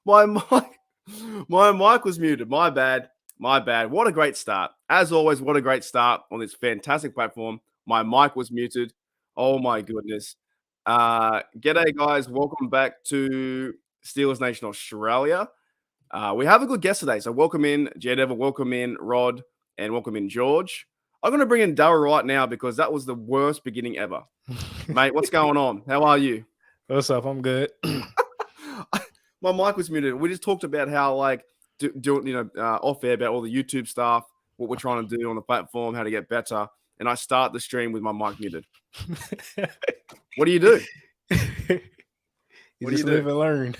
My mic, my mic was muted. My bad. My bad. What a great start. As always, what a great start on this fantastic platform. My mic was muted. Oh my goodness. G'day guys. Welcome back to Steelers Nation Australia. We have a good guest today. So welcome in Jed Ever, welcome in Rod, and welcome in George. I'm going to bring in Daryl right now because that was the worst beginning ever. Mate, what's going on? How are you? What's up? I'm good. My mic was muted. We just talked about how, like, doing, off air about all the YouTube stuff, what we're trying to do on the platform, how to get better. And I start the stream with my mic muted. What do you do? You just live and learn.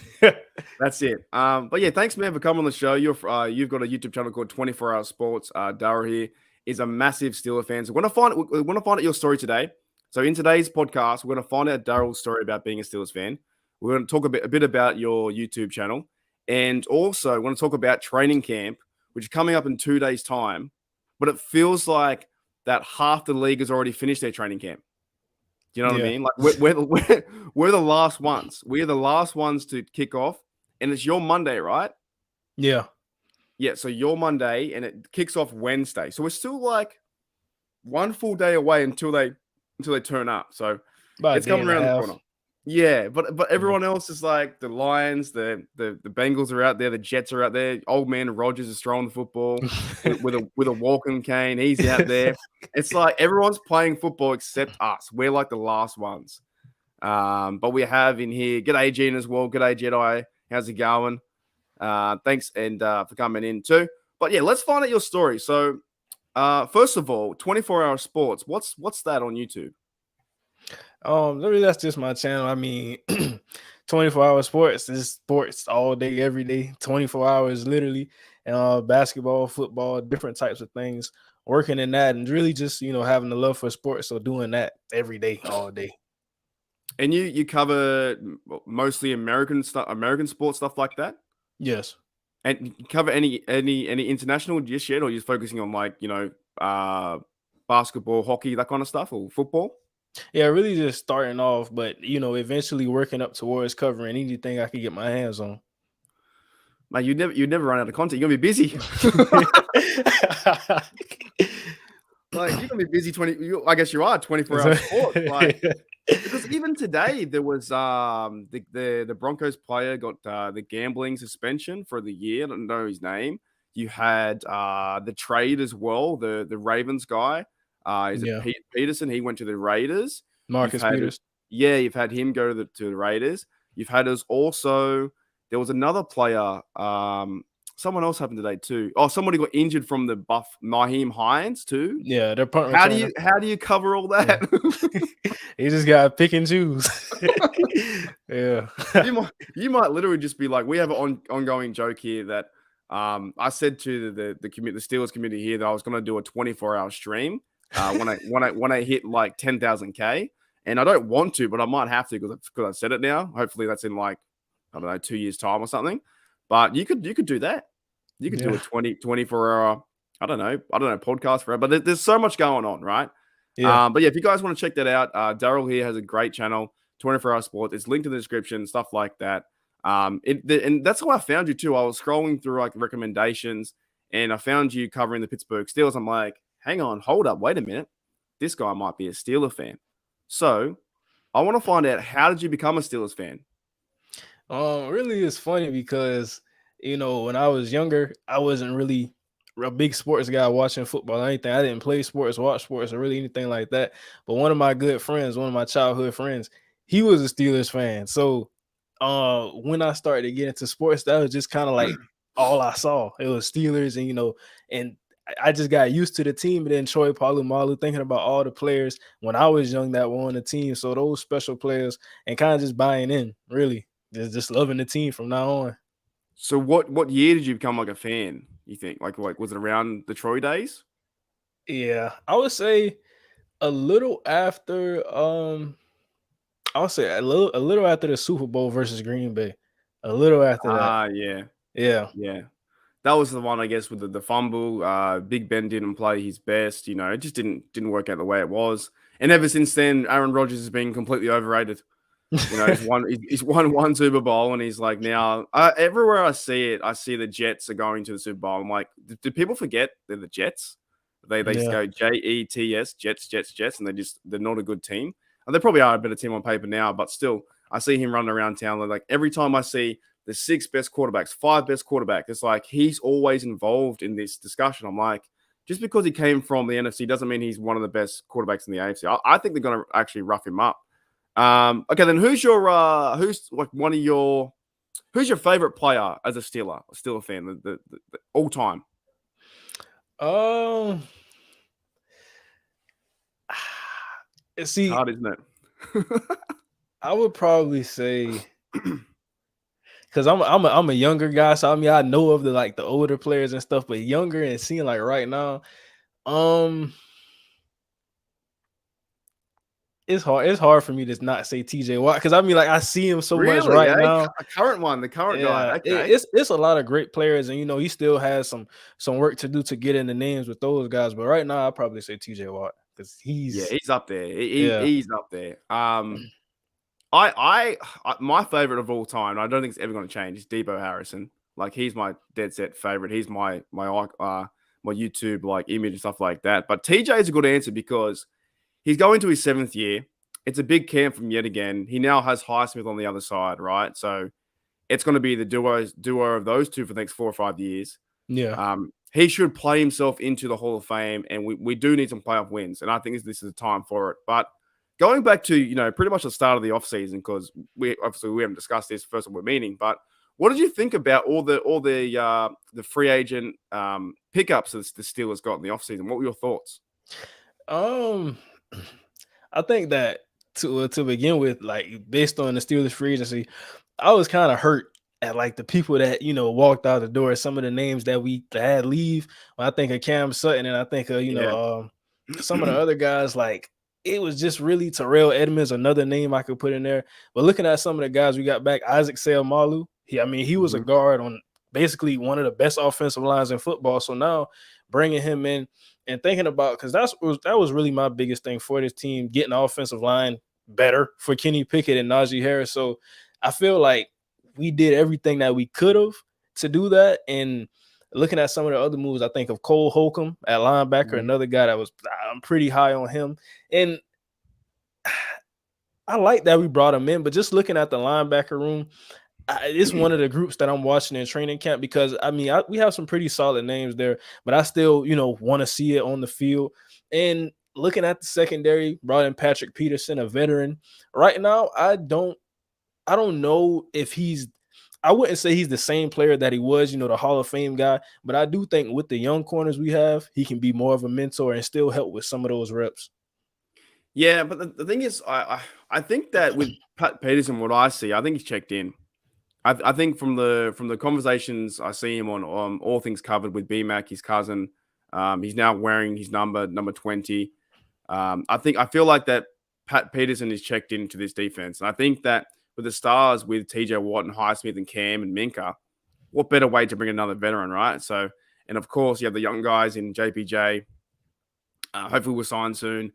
That's it. But yeah, thanks, man, for coming on the show. You've got a YouTube channel called 24 Hour Sports. Dara here is a massive Steelers fan. So we want to find out your story today. So in today's podcast, we're going to find out Daryl's story about being a Steelers fan. We're going to talk a bit about your YouTube channel, and also we're going to talk about training camp, which is coming up in 2 days' time. But it feels like that half the league has already finished their training camp. Do you know what I mean? Like we're the last ones. We're the last ones to kick off, and it's your Monday, right? Yeah. Yeah. So your Monday, and it kicks off Wednesday. So we're still like one full day away until they turn up. So About it's coming around the corner. Yeah, but everyone else is like the Lions, the Bengals are out there, the Jets are out there. Old man Rogers is throwing the football with a walking cane. He's out there. It's like everyone's playing football except us. We're like the last ones. But we have in here. G'day, Gene, as well. G'day, Jedi. How's it going? Thanks and for coming in too. But yeah, let's find out your story. So first of all, 24 Hour Sports. What's that on YouTube? Really, that's just my channel. I mean, 24-hour sports is sports all day, every day, 24 hours, literally. And basketball, football, different types of things. Working in that, and really just having the love for sports. So doing that every day, all day. And you cover mostly American stuff, American sports stuff like that. Yes. And you cover any international just yet, or you're focusing on like basketball, hockey, that kind of stuff, or football? Yeah, really just starting off, but eventually working up towards covering anything I could get my hands on. Mate, you'd never run out of content. You're gonna be busy. Like you're gonna be busy I guess you are 24 hours sports. Like because even today there was the Broncos player got the gambling suspension for the year. I don't know his name. You had the trade as well, the Ravens guy. Is it Pete Peterson? He went to the Raiders. Marcus Peters. Yeah, you've had him go to the Raiders. You've had us also. There was another player. Someone else happened today too. Oh, somebody got injured from the Buff Naheem Hines too. Yeah, they're punt returner. How do you cover all that? Yeah. You just gotta pick and choose. Yeah. You might literally just be like, we have an ongoing joke here that I said to the Steelers community here that I was going to do a 24-hour stream when I hit like 10,000K, and I don't want to, but I might have to because I said it now. Hopefully that's in like, I don't know, 2 years time or something. But you could do that. You could do a 24-hour, I don't know, podcast forever. But there's so much going on, right? Yeah. But yeah, if you guys want to check that out, Daryl here has a great channel, 24 Hour Sports. It's linked in the description, stuff like that. And that's how I found you too. I was scrolling through like recommendations, and I found you covering the Pittsburgh Steelers. I'm like, hang on, hold up, wait a minute. This guy might be a Steeler fan. So I want to find out, how did you become a Steelers fan? Really, it's funny because, when I was younger, I wasn't really a big sports guy watching football or anything. I didn't play sports, watch sports, or really anything like that. But one of my good friends, one of my childhood friends, he was a Steelers fan. So when I started to get into sports, that was just kind of like all I saw. It was Steelers, and I just got used to the team. And then Troy Polamalu, thinking about all the players when I was young that were on the team. So those special players, and kind of just buying in, really. Just loving the team from now on. So what year did you become like a fan, you think? Like was it around the Troy days? Yeah, I would say a little after I would say a little after the Super Bowl versus Green Bay. A little after that. Yeah. That was the one, I guess, with the fumble. Big Ben didn't play his best. It just didn't work out the way it was. And ever since then, Aaron Rodgers has been completely overrated. You know, he's won one Super Bowl, and he's like now everywhere I see it, I see the Jets are going to the Super Bowl. I'm like, do people forget they're the Jets? They Yeah. go Jets, Jets, and they're not a good team. And they probably are a better team on paper now, but still, I see him running around town. Like every time I see the 6 best quarterbacks, 5 best quarterbacks, it's like he's always involved in this discussion. I'm like, just because he came from the NFC doesn't mean he's one of the best quarterbacks in the AFC. I think they're going to actually rough him up. Okay, then who's your favorite player as a Steeler fan, the all time? Um, It's see, hard, isn't it? I would probably say because I'm a younger guy, so I mean I know of the older players and stuff, but younger and seeing like right now, um, it's hard for me to not say TJ Watt because I mean like I see him so much Really? right Eh? now. A current one, the current guy. Yeah, Okay. it's a lot of great players, and he still has some work to do to get in the names with those guys. But right now, I'd probably say TJ Watt because Yeah, he's he's up there. yeah. He's up there. My favorite of all time, I don't think it's ever going to change, is Debo Harrison. Like he's my dead set favorite. He's my YouTube like image and stuff like that. But TJ is a good answer because he's going to his 7th year. It's a big camp from yet again. He now has Highsmith on the other side, right? So it's going to be the duo of those two for the next 4 or 5 years. Yeah. He should play himself into the Hall of Fame, and we do need some playoff wins, and I think this is a time for it. But going back to pretty much the start of the offseason, because we haven't discussed this first of all, we're meeting, but what did you think about all the free agent pickups that the Steelers got in the offseason? What were your thoughts? Um, I think that to begin with, like based on the Steelers free agency, I was kind of hurt at like the people that walked out the door. Some of the names that we had leave. When I think of Cam Sutton, and I think of Yeah. some of the other guys. Like it was just really Terrell Edmonds, another name I could put in there. But looking at some of the guys we got back, Isaac Seumalo, he was a Mhm. guard on basically one of the best offensive lines in football. So now bringing him in and thinking about, because that was really my biggest thing for this team, getting the offensive line better for Kenny Pickett and Najee Harris. So I feel like we did everything that we could have to do that. And looking at some of the other moves, I think of Cole Holcomb at linebacker, Mhm. another guy I'm pretty high on him. And I like that we brought him in, but just looking at the linebacker room, it's one of the groups that I'm watching in training camp because I mean we have some pretty solid names there, but I still want to see it on the field. And looking at the secondary, brought in Patrick Peterson, a veteran. Right now, I don't know if I wouldn't say he's the same player that he was, the Hall of Fame guy, but I do think with the young corners we have, he can be more of a mentor and still help with some of those reps. Yeah, but the thing is, I think that with Pat Peterson, what I see, I think he's checked in. I think from the conversations I see him on All Things Covered with BMAC, his cousin, he's now wearing his number 20. I feel like that Pat Peterson is checked into this defense, and I think that with the stars with TJ Watt and Highsmith and Cam and Minka, what better way to bring another veteran, right? So, and of course you have the young guys in JPJ. Hopefully we'll sign soon.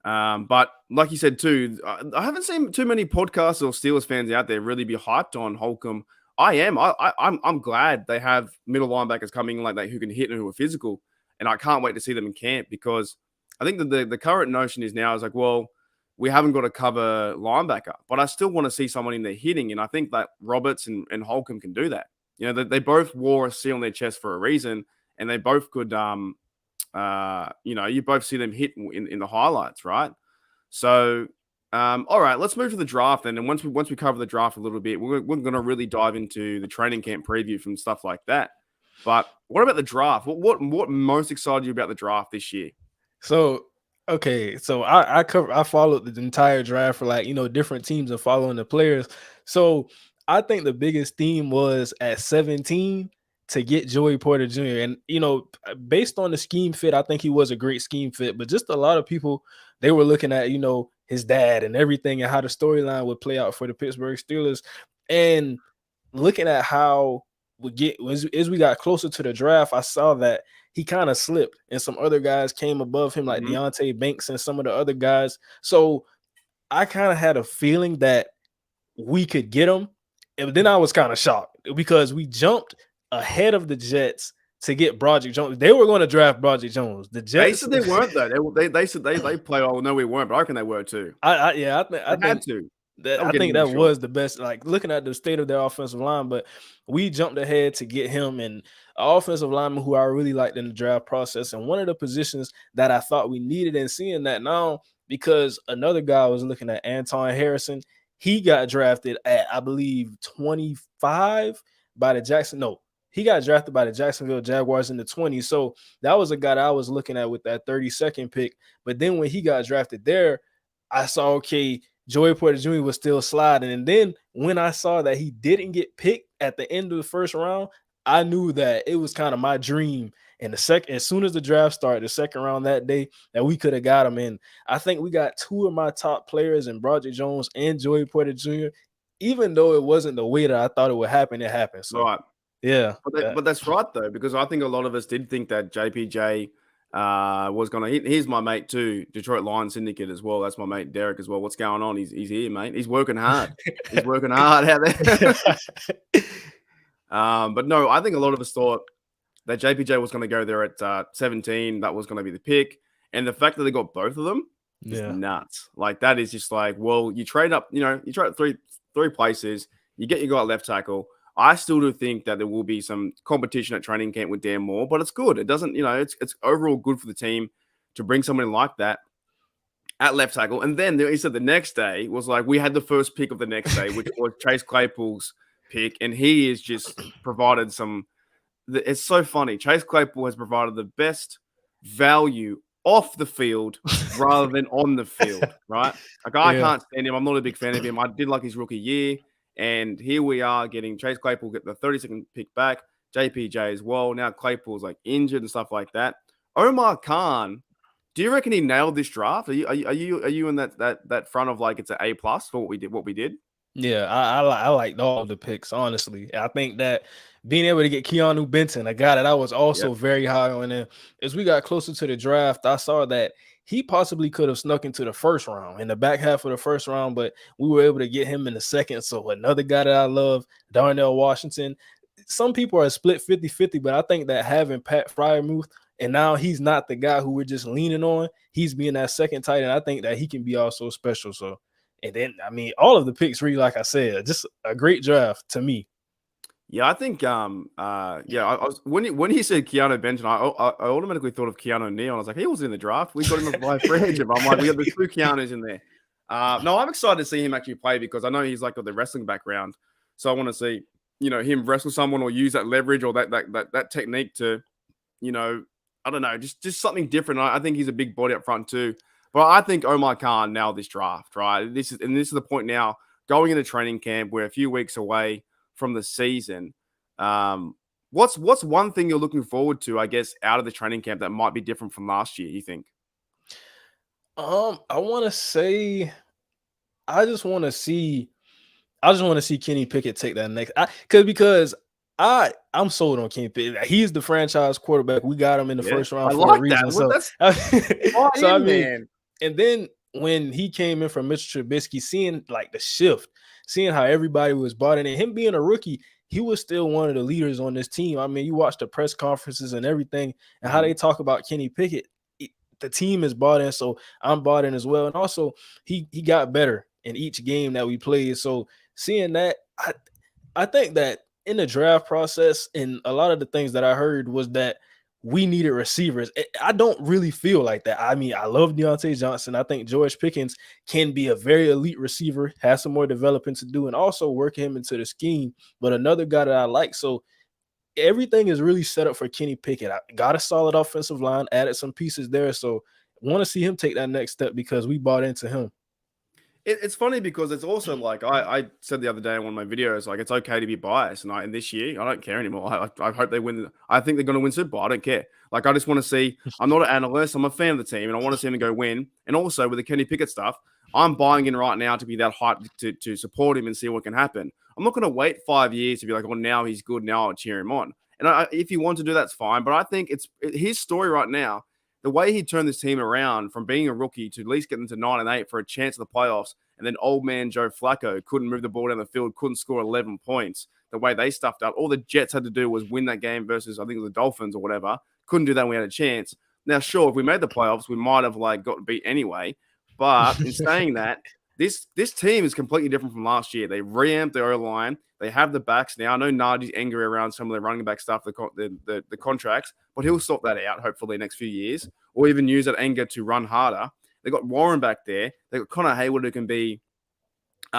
But like you said too, I haven't seen too many podcasts or Steelers fans out there really be hyped on Holcomb. I am. I'm glad they have middle linebackers coming like that who can hit and who are physical, and I can't wait to see them in camp because I think that the current notion is now is like, well, we haven't got to cover linebacker, but I still want to see someone in there hitting, and I think that Roberts and Holcomb can do that. They both wore a C on their chest for a reason, and they both could you both see them hit in the highlights, right? So, all right, let's move to the draft then. And once we cover the draft a little bit, we're going to really dive into the training camp preview from stuff like that. But what about the draft? What most excited you about the draft this year? So okay, so I followed the entire draft for different teams and following the players. So I think the biggest theme was at 17 to get Joey Porter Jr. And based on the scheme fit, I think he was a great scheme fit. But just a lot of people, they were looking at his dad and everything and how the storyline would play out for the Pittsburgh Steelers, and looking at how as we got closer to the draft, I saw that he kind of slipped, and some other guys came above him, like Mm-hmm. Deontay Banks and some of the other guys. So I kind of had a feeling that we could get him. And then I was kind of shocked because we jumped ahead of the Jets to get Broderick Jones. They were going to draft Broderick Jones. The They Jets, said they weren't though. They said they play. Oh no, we weren't, but I reckon they were too. I They had think to. They that were I getting think him for that sure. was the best. Like looking at the state of their offensive line, but we jumped ahead to get him and an offensive lineman who I really liked in the draft process, and one of the positions that I thought we needed. And seeing that now, because another guy was looking at Anton Harrison, he got drafted at I believe 25 by the Jackson. No, he got drafted by the Jacksonville Jaguars in the 20s. So that was a guy that I was looking at with that 32nd pick. But then when he got drafted there, I saw okay, Joey Porter Jr. was still sliding. And then when I saw that he didn't get picked at the end of the first round, I knew that it was kind of my dream. And the second, as soon as the draft started, the second round that day, that we could have got him in. I think we got two of my top players in Broderick Jones and Joey Porter Jr. Even though it wasn't the way that I thought it would happen, it happened. So Right. yeah, But that's right though, because I think a lot of us did think that JPJ was going to. Here's my mate too, Detroit Lions syndicate as well. That's my mate Derek as well. What's going on? He's here, mate. He's working hard. He's working hard out there. But no, I think a lot of us thought that JPJ was going to go there at 17. That was going to be the pick, and the fact that they got both of them is yeah, nuts. Like that is just like, well, you trade up. You trade up three places. You get your guy at left tackle. I still do think that there will be some competition at training camp with Dan Moore, but it's good. It doesn't, it's overall good for the team to bring someone like that at left tackle. And then he said the next day was like we had the first pick of the next day, which was Chase Claypool's pick, and he has just provided some. It's so funny. Chase Claypool has provided the best value off the field rather than on the field, right? Like I yeah. can't stand him. I'm not a big fan of him. I did like his rookie year. And here we are getting Chase Claypool get the 32nd pick back, JPJ as well. Now Claypool's like injured and stuff like that. Omar Khan, do you reckon he nailed this draft? Are you in that front of like it's an A+ for what we did? Yeah, I liked all of the picks, honestly. I think that being able to get Keanu Benton, a guy that I was Yep. also very high on, and as we got closer to the draft, I saw that he possibly could have snuck into the first round, in the back half of the first round, but we were able to get him in the second. So another guy that I love, Darnell Washington. Some people are split 50-50, but I think that having Pat Fryermuth, and now he's not the guy who we're just leaning on, he's being that second tight end. I think that he can be also special. So and then, I mean, all of the picks really, like I said, just a great draft to me. Yeah, I think I was when he said Keanu Benton, I automatically thought of Keanu Neal. I was like, he was in the draft. We got him by free agent. I'm like, we got the two Keanu's in there. No, I'm excited to see him actually play because I know he's like got the wrestling background. So I want to see, him wrestle someone or use that leverage or that technique to, I don't know, just something different. I think he's a big body up front too. But I think Omar Khan nailed this draft, right? This is the point now going into training camp. We're a few weeks away from the season. What's one thing you're looking forward to, I guess, out of the training camp that might be different from last year, you think? I want to say, I just want to see, I just want to see Kenny Pickett take that next, because I'm sold on Kenny Pickett. He's the franchise quarterback. We got him in the Yeah, first I round for a like that. reason. Well, So, that's so I fine, mean, man. and then when he came in from Mitchell Trubisky, seeing like the shift, seeing how everybody was bought in, and him being a rookie, he was still one of the leaders on this team. I mean, you watch the press conferences and everything, and how Mhm. they talk about Kenny Pickett. The team is bought in, so I'm bought in as well. And also, he got better in each game that we played. So seeing that, I think that in the draft process, and a lot of the things that I heard was that we needed receivers. I don't really feel like that. I mean, I love Deontay Johnson. I think George Pickens can be a very elite receiver, has some more developing to do, and also work him into the scheme. But another guy that I like, so everything is really set up for Kenny Pickett. I got a solid offensive line, added some pieces there. So want to see him take that next step because we bought into him. It's funny because it's also like I said the other day in one of my videos, like it's okay to be biased, and this year I don't care anymore. I hope they win. I think they're going to win Super Bowl. I don't care. Like I just want to see. I'm not an analyst. I'm a fan of the team, and I want to see them go win. And also with the Kenny Pickett stuff, I'm buying in right now to be that hyped to support him and see what can happen. I'm not going to wait 5 years to be like, oh, now he's good. Now I'll cheer him on. And if you want to do that's fine. But I think his story right now. The way he turned this team around from being a rookie to at least getting to 9-8 for a chance of the playoffs And then old man Joe Flacco couldn't move the ball down the field, couldn't score 11 points. The way they stuffed up, all the Jets had to do was win that game versus, I think it was the Dolphins or whatever. Couldn't do that when we had a chance. Now, sure, if we made the playoffs, we might have like got beat anyway. But in saying that, this team is completely different from last year. They reamped their O-line. They have the backs now. I know Najee's angry around some of the running back stuff, the contracts, but he'll sort that out hopefully next few years, or even use that anger to run harder. They got Warren back there. They got Connor Hayward who can be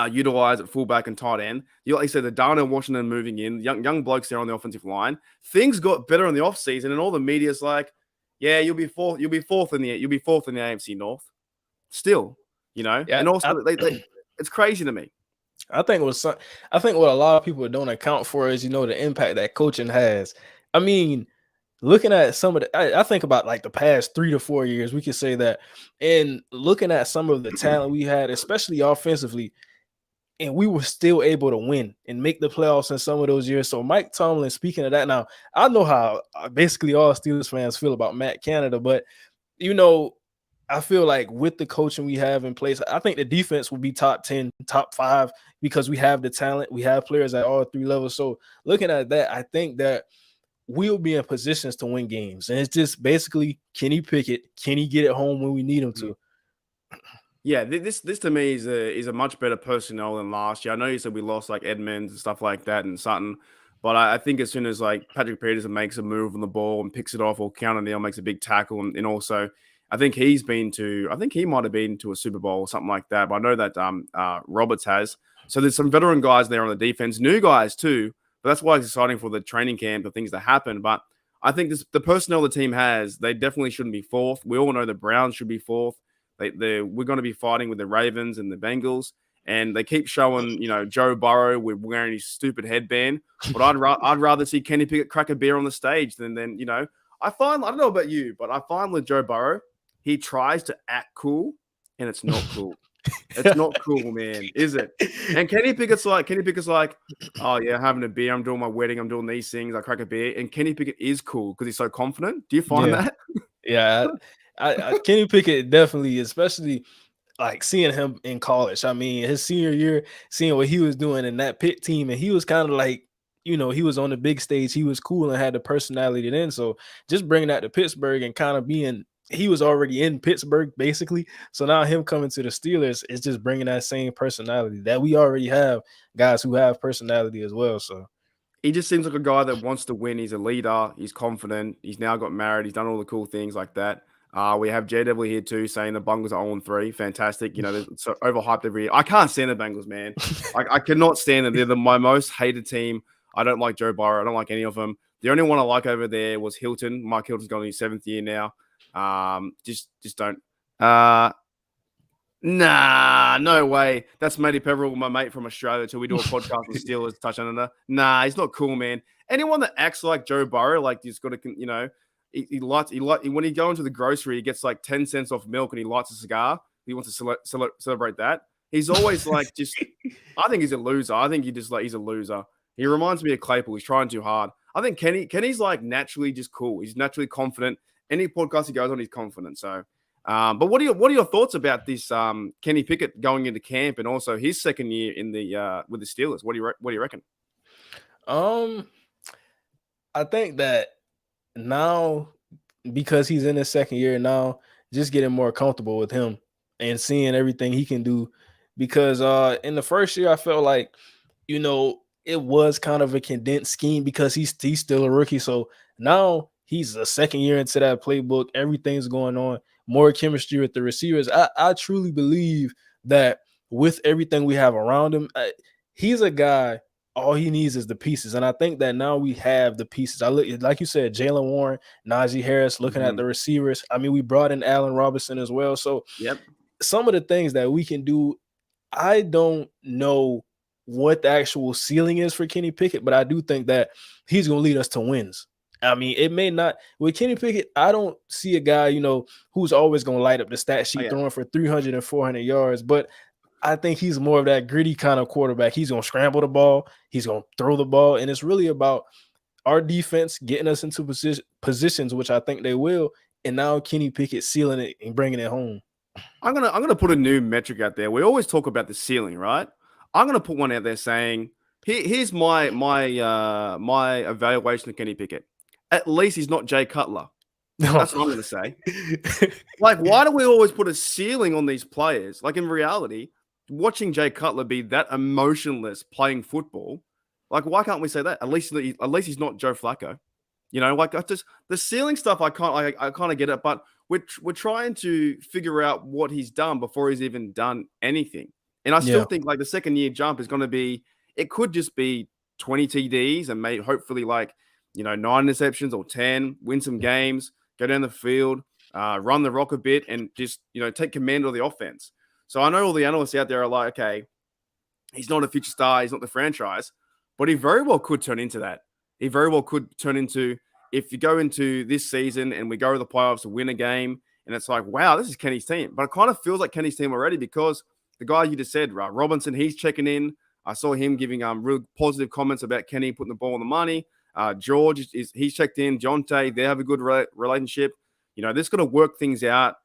utilized at fullback and tight end. You like you said, the Darnell Washington moving in, young blokes there on the offensive line. Things got better in the offseason, and all the media's like, yeah, you'll be fourth in the AFC North. Still, yeah, and also it's crazy to me. I think what a lot of people don't account for is the impact that coaching has. I mean, looking at some of I think about like the past 3 to 4 years, we could say that, and looking at some of the talent we had, especially offensively, and we were still able to win and make the playoffs in some of those years. So Mike Tomlin, speaking of that, now I know how basically all Steelers fans feel about Matt Canada, but I feel like with the coaching we have in place, I think the defense will be top 10, top 5, because we have the talent. We have players at all 3 levels. So looking at that, I think that we'll be in positions to win games. And it's just basically, can he pick it? Can he get it home when we need him to? Yeah, this to me is a much better personnel than last year. I know you said we lost like Edmonds and stuff like that and Sutton, but I think as soon as like Patrick Peterson makes a move on the ball and picks it off, or Counter Neal makes a big tackle, and also I think he might have been to a Super Bowl or something like that. But I know that Roberts has. So there's some veteran guys there on the defense, new guys too. But that's why it's exciting for the training camp, the things that happen. But I think the personnel the team has, they definitely shouldn't be fourth. We all know the Browns should be fourth. We're going to be fighting with the Ravens and the Bengals, and they keep showing, Joe Burrow with wearing his stupid headband. But I'd rather see Kenny Pickett crack a beer on the stage than I don't know about you, but I find with Joe Burrow, he tries to act cool, and it's not cool. It's not cool, man, is it? And Kenny Pickett's like, oh yeah, having a beer. I'm doing my wedding. I'm doing these things. I crack a beer, and Kenny Pickett is cool because he's so confident. Do you find that? Yeah, Kenny Pickett definitely, especially like seeing him in college. I mean, his senior year, seeing what he was doing in that Pitt team, and he was kind of like, he was on the big stage. He was cool and had the personality then. So just bringing that to Pittsburgh and kind of he was already in Pittsburgh basically. So now him coming to the Steelers is just bringing that same personality that we already have, guys who have personality as well. So he just seems like a guy that wants to win. He's a leader. He's confident. He's now got married. He's done all the cool things like that. We have J W here too, saying the Bengals are 0-3. Fantastic. They're so overhyped every year. I can't stand the Bengals, man. I cannot stand them. They're my most hated team. I don't like Joe Burrow. I don't like any of them. The only one I like over there was Hilton. Mike Hilton's going to his 7th year now. Just don't. Nah, no way. That's Matty Peverill, my mate from Australia, till we do a podcast on Steelers touch on it. Nah, he's not cool, man. Anyone that acts like Joe Burrow, like he's got to, he when he goes into the grocery, he gets like 10 cents off milk and he lights a cigar. He wants to celebrate that. He's always like, I think he's a loser. I think he's a loser. He reminds me of Claypool. He's trying too hard. I think Kenny's like naturally just cool. He's naturally confident. Any podcast he goes on, he's confident. So, but what are your thoughts about this Kenny Pickett going into camp and also his second year in the with the Steelers? What do you reckon? I think that now, because he's in his second year now, just getting more comfortable with him and seeing everything he can do. Because in the first year, I felt like, it was kind of a condensed scheme because he's still a rookie. So now he's a second year into that playbook. Everything's going on. More chemistry with the receivers. I truly believe that with everything we have around him, he's a guy, all he needs is the pieces. And I think that now we have the pieces. I look, like you said, Jalen Warren, Najee Harris, looking at the receivers. I mean, we brought in Allen Robinson as well. So some of the things that we can do, I don't know what the actual ceiling is for Kenny Pickett, but I do think that he's going to lead us to wins. I mean, it may not with Kenny Pickett. I don't see a guy, who's always going to light up the stat sheet throwing for 300 and 400 yards. But I think he's more of that gritty kind of quarterback. He's going to scramble the ball. He's going to throw the ball. And it's really about our defense getting us into positions, which I think they will. And now Kenny Pickett sealing it and bringing it home. I'm gonna put a new metric out there. We always talk about the ceiling, right? I'm gonna put one out there saying, here's my evaluation of Kenny Pickett. At least he's not Jay Cutler. No. That's what I'm gonna say. Like, why do we always put a ceiling on these players? Like, in reality, watching Jay Cutler be that emotionless playing football, like, why can't we say that? At least he's not Joe Flacco. Like, I just the ceiling stuff. I kind of get it, but we're trying to figure out what he's done before he's even done anything. And I still Yeah. think like the second year jump is going to be. It could just be 20 TDs and maybe hopefully like 9 interceptions or 10, win some games, go down the field, run the rock a bit, and just take command of the offense. So I know all the analysts out there are like, okay, he's not a future star, he's not the franchise, but he very well could turn into that. He very well could turn into, if you go into this season and we go to the playoffs to win a game, and it's like, wow, this is Kenny's team. But it kind of feels like Kenny's team already because the guy you just said, Robinson, he's checking in. I saw him giving real positive comments about Kenny putting the ball on the money. George he's checked in. Jonte, they have a good relationship. They're going to work things out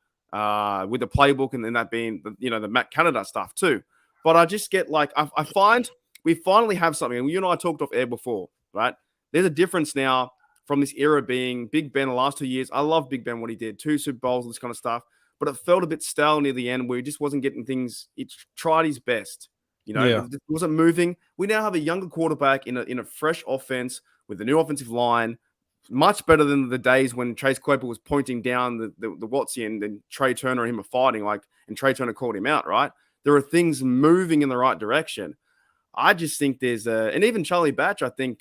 with the playbook, and then that being the Matt Canada stuff too. But I just get like I find we finally have something, and you and I talked off air before, right? There's a difference now from this era being Big Ben the last 2 years. I love Big Ben, what he did, 2 Super Bowls, this kind of stuff. But it felt a bit stale near the end where he just wasn't getting things. He tried his best. Yeah. It wasn't moving. We now have a younger quarterback in a fresh offense with a new offensive line, much better than the days when Chase Claypool was pointing down the Watsy and then Trey Turner and him are fighting, and Trey Turner called him out, right? There are things moving in the right direction. I just think and even Charlie Batch, I think,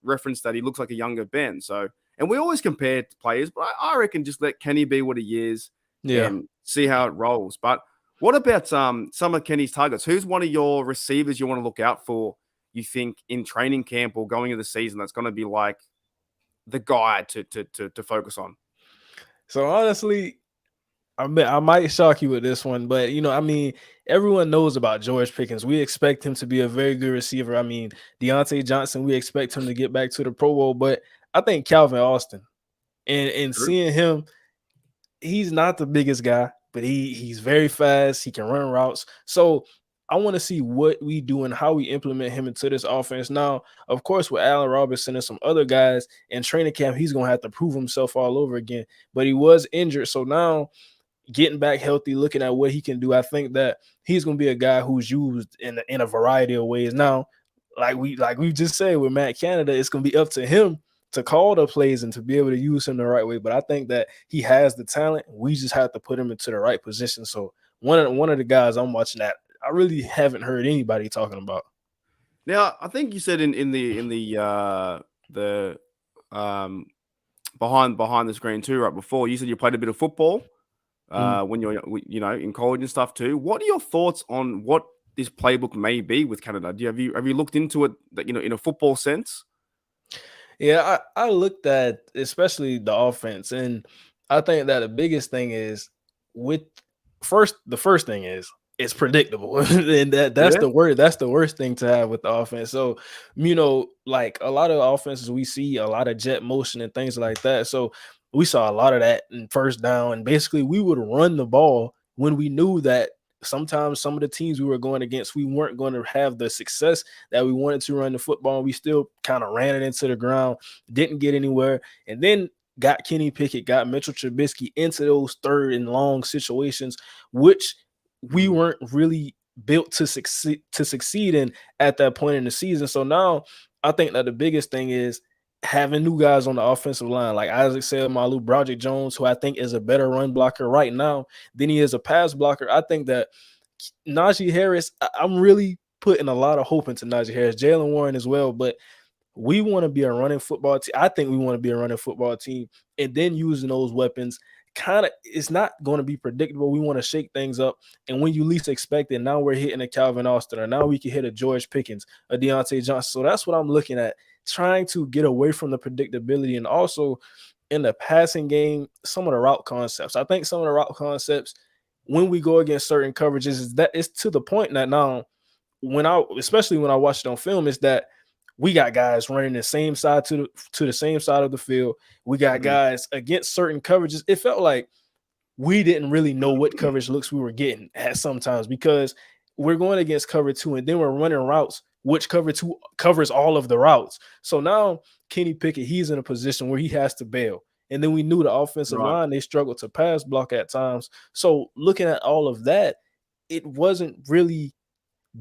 referenced that he looks like a younger Ben. So, and we always compare players, but I reckon just let Kenny be what he is Yeah. and see how it rolls. But what about some of Kenny's targets? Who's one of your receivers you want to look out for, you think, in training camp or going into the season that's going to be like the guy to focus on? So honestly, I might shock you with this one, but everyone knows about George Pickens. We expect him to be a very good receiver. Deontay Johnson, we expect him to get back to the Pro Bowl, but I think Calvin Austin and True. seeing him, he's not the biggest guy, but he's very fast. He can run routes. So I want to see what we do and how we implement him into this offense. Now, of course, with Allen Robinson and some other guys in training camp, he's going to have to prove himself all over again, but he was injured. So now, getting back healthy, looking at what he can do, I think that he's going to be a guy who's used in a variety of ways. Now, like we just said with Matt Canada, it's going to be up to him to call the plays and to be able to use him the right way. But I think that he has the talent. We just have to put him into the right position. So one of the guys I'm watching that I really haven't heard anybody talking about. Now, I think you said in the behind the screen too, right before, you said you played a bit of football when you're in college and stuff too. What are your thoughts on what this playbook may be with Canada? Have you looked into it that in a football sense? Yeah, I looked at especially the offense, and I think that the biggest thing is with the first thing is it's predictable. And that's Yeah. the word, that's the worst thing to have with the offense. So, like a lot of offenses, we see a lot of jet motion and things like that. So we saw a lot of that in first down, and basically we would run the ball when we knew that sometimes some of the teams we were going against, we weren't going to have the success that we wanted to run the football. We still kind of ran it into the ground, didn't get anywhere, and then got Kenny Pickett, got Mitchell Trubisky into those third and long situations, which we weren't really built to succeed in at that point in the season. So now I think that the biggest thing is having new guys on the offensive line, like Isaac Seumalo, Broderick Jones, who I think is a better run blocker right now than he is a pass blocker. I think that Najee Harris, I'm really putting a lot of hope into Najee Harris, Jalen Warren as well, but we want to be a running football team. I think we want to be a running football team, and then using those weapons it's not going to be predictable. We want to shake things up, and when you least expect it, now we're hitting a Calvin Austin, or now we can hit a George Pickens, a Deontay Johnson. So that's what I'm looking at, trying to get away from the predictability, and also in the passing game, some of the route concepts. I think some of the route concepts, when we go against certain coverages, is that it's to the point that now, especially when I watch it on film, is that we got guys running the same side to the same side of the field. We got guys against certain coverages. It felt like we didn't really know what coverage looks we were getting at sometimes, because we're going against cover 2 and then we're running routes which cover 2 covers all of the routes. So now Kenny Pickett, he's in a position where he has to bail. And then we knew the offensive Right. line, they struggled to pass block at times. So looking at all of that, it wasn't really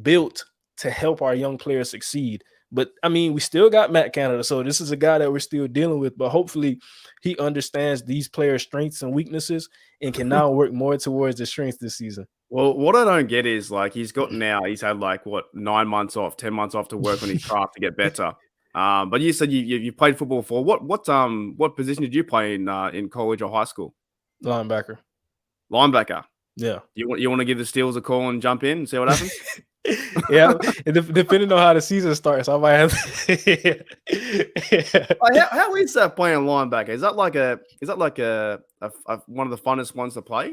built to help our young players succeed. But I mean, we still got Matt Canada. So this is a guy that we're still dealing with, but hopefully he understands these players' strengths and weaknesses and can now work more towards the strengths this season. Well, what I don't get is like he's had like what 9 months off, 10 months off to work on his craft to get better. But you said you played football before. What position did you play in college or high school? Linebacker. Linebacker. Yeah. You want to give the Steelers a call and jump in and see what happens? Yeah, depending on how the season starts, I might have. Like, how is that playing linebacker? Is that like a one of the funnest ones to play?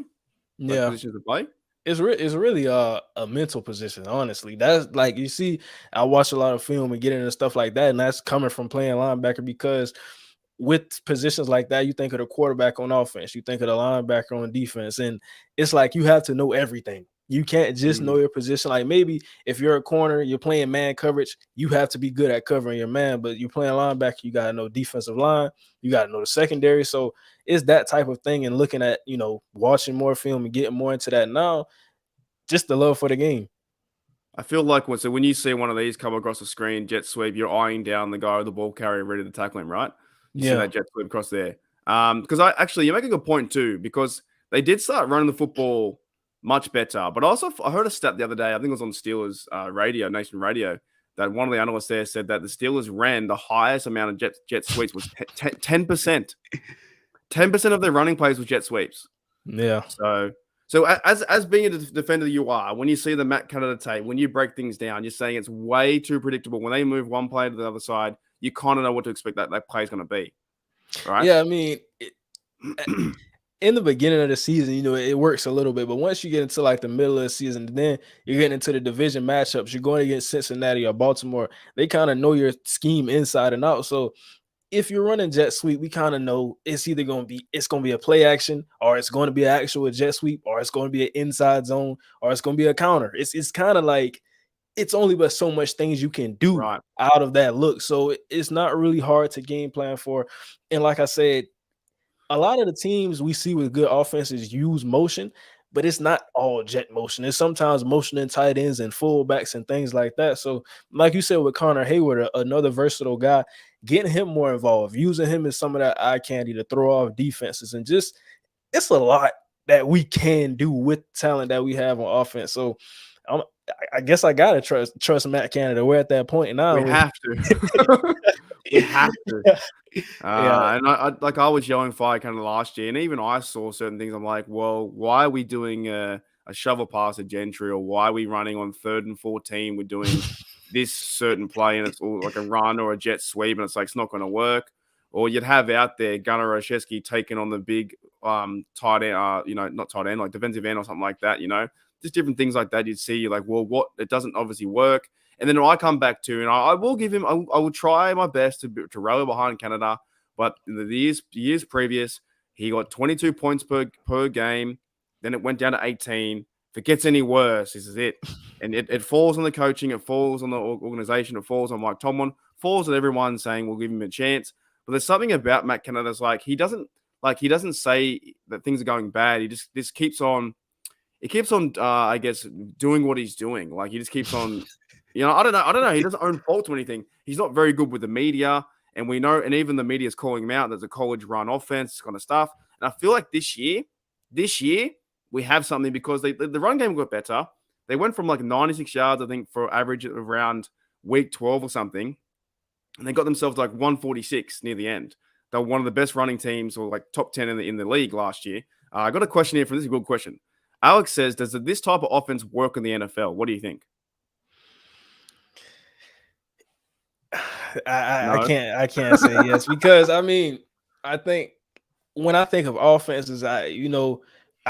Like Yeah, positions to play? it's really a mental position. Honestly, that's like, you see, I watch a lot of film and get into stuff like that, and that's coming from playing linebacker, because with positions like that, you think of the quarterback on offense, you think of the linebacker on defense, and it's like you have to know everything. You can't just know your position. Like maybe if you're a corner, you're playing man coverage, you have to be good at covering your man, but you're playing linebacker, you got to know defensive line, you got to know the secondary. So it's that type of thing. And looking at, watching more film and getting more into that now, just the love for the game. I feel like when you see one of these come across the screen, jet sweep, you're eyeing down the guy with the ball carrier ready to tackle him, right? You see that jet sweep across there. Because you make a good point too, because they did start running the football much better. But I heard a stat the other day, I think it was on Steelers radio, Nation Radio, that one of the analysts there said that the Steelers ran the highest amount of jet sweeps was 10%. 10% of their running plays was jet sweeps. Yeah. So as being a defender you are, when you see the Matt Canada tape, when you break things down, you're saying it's way too predictable. When they move one player to the other side, you kind of know what to expect that play is going to be. Right? Yeah, I mean, in the beginning of the season, it works a little bit, but once you get into like the middle of the season, then you're getting into the division matchups. You're going against Cincinnati or Baltimore. They kind of know your scheme inside and out. So if you're running jet sweep, we kind of know it's either going to be a play action, or it's going to be an actual jet sweep, or it's going to be an inside zone, or it's going to be a counter. It's kind of like, it's only but so much things you can do out of that look. So it's not really hard to game plan for. And like I said, a lot of the teams we see with good offenses use motion, but it's not all jet motion. It's sometimes motion in tight ends and fullbacks and things like that. So like you said with Connor Hayward, another versatile guy, getting him more involved, using him as some of that eye candy to throw off defenses, and just, it's a lot that we can do with talent that we have on offense. So I guess I gotta trust Matt Canada. We're at that point now. We have to. We have to. Yeah. And I was yelling fire kind of last year, and even I saw certain things. I'm like, well, why are we doing a shovel pass at Gentry, or why are we running on 3rd and 14? We're doing this certain play, and it's all like a run or a jet sweep, and it's like it's not going to work. Or you'd have out there Gunnar Olszewski taking on the big tight end, not tight end, like defensive end or something like that. Just different things like that. You'd see, you're like, well, what? It doesn't obviously work. And then I come back to, and I will give him, I will try my best to rally behind Canada. But in the years previous, he got 22 points per game. Then it went down to 18. If it gets any worse, this is it. And it falls on the coaching, it falls on the organization, it falls on Mike Tomlin, falls on everyone saying we'll give him a chance. But there's something about Matt Canada's he doesn't say that things are going bad. He just keeps on. He keeps on, I guess, doing what he's doing. Like he just keeps on. I don't know. He doesn't own fault to anything. He's not very good with the media, and we know, and even the media is calling him out. There's a college-run offense, kind of stuff. And I feel like this year, we have something, because the run game got better. They went from like 96 yards, I think, for average around week 12 or something, and they got themselves like 146 near the end. They were one of the best running teams, or like top 10 in the league last year. I got a question here from this. Is a good question. Alex says, does this type of offense work in the NFL? What do you think? I can't say yes, because I mean, I think when I think of offenses, I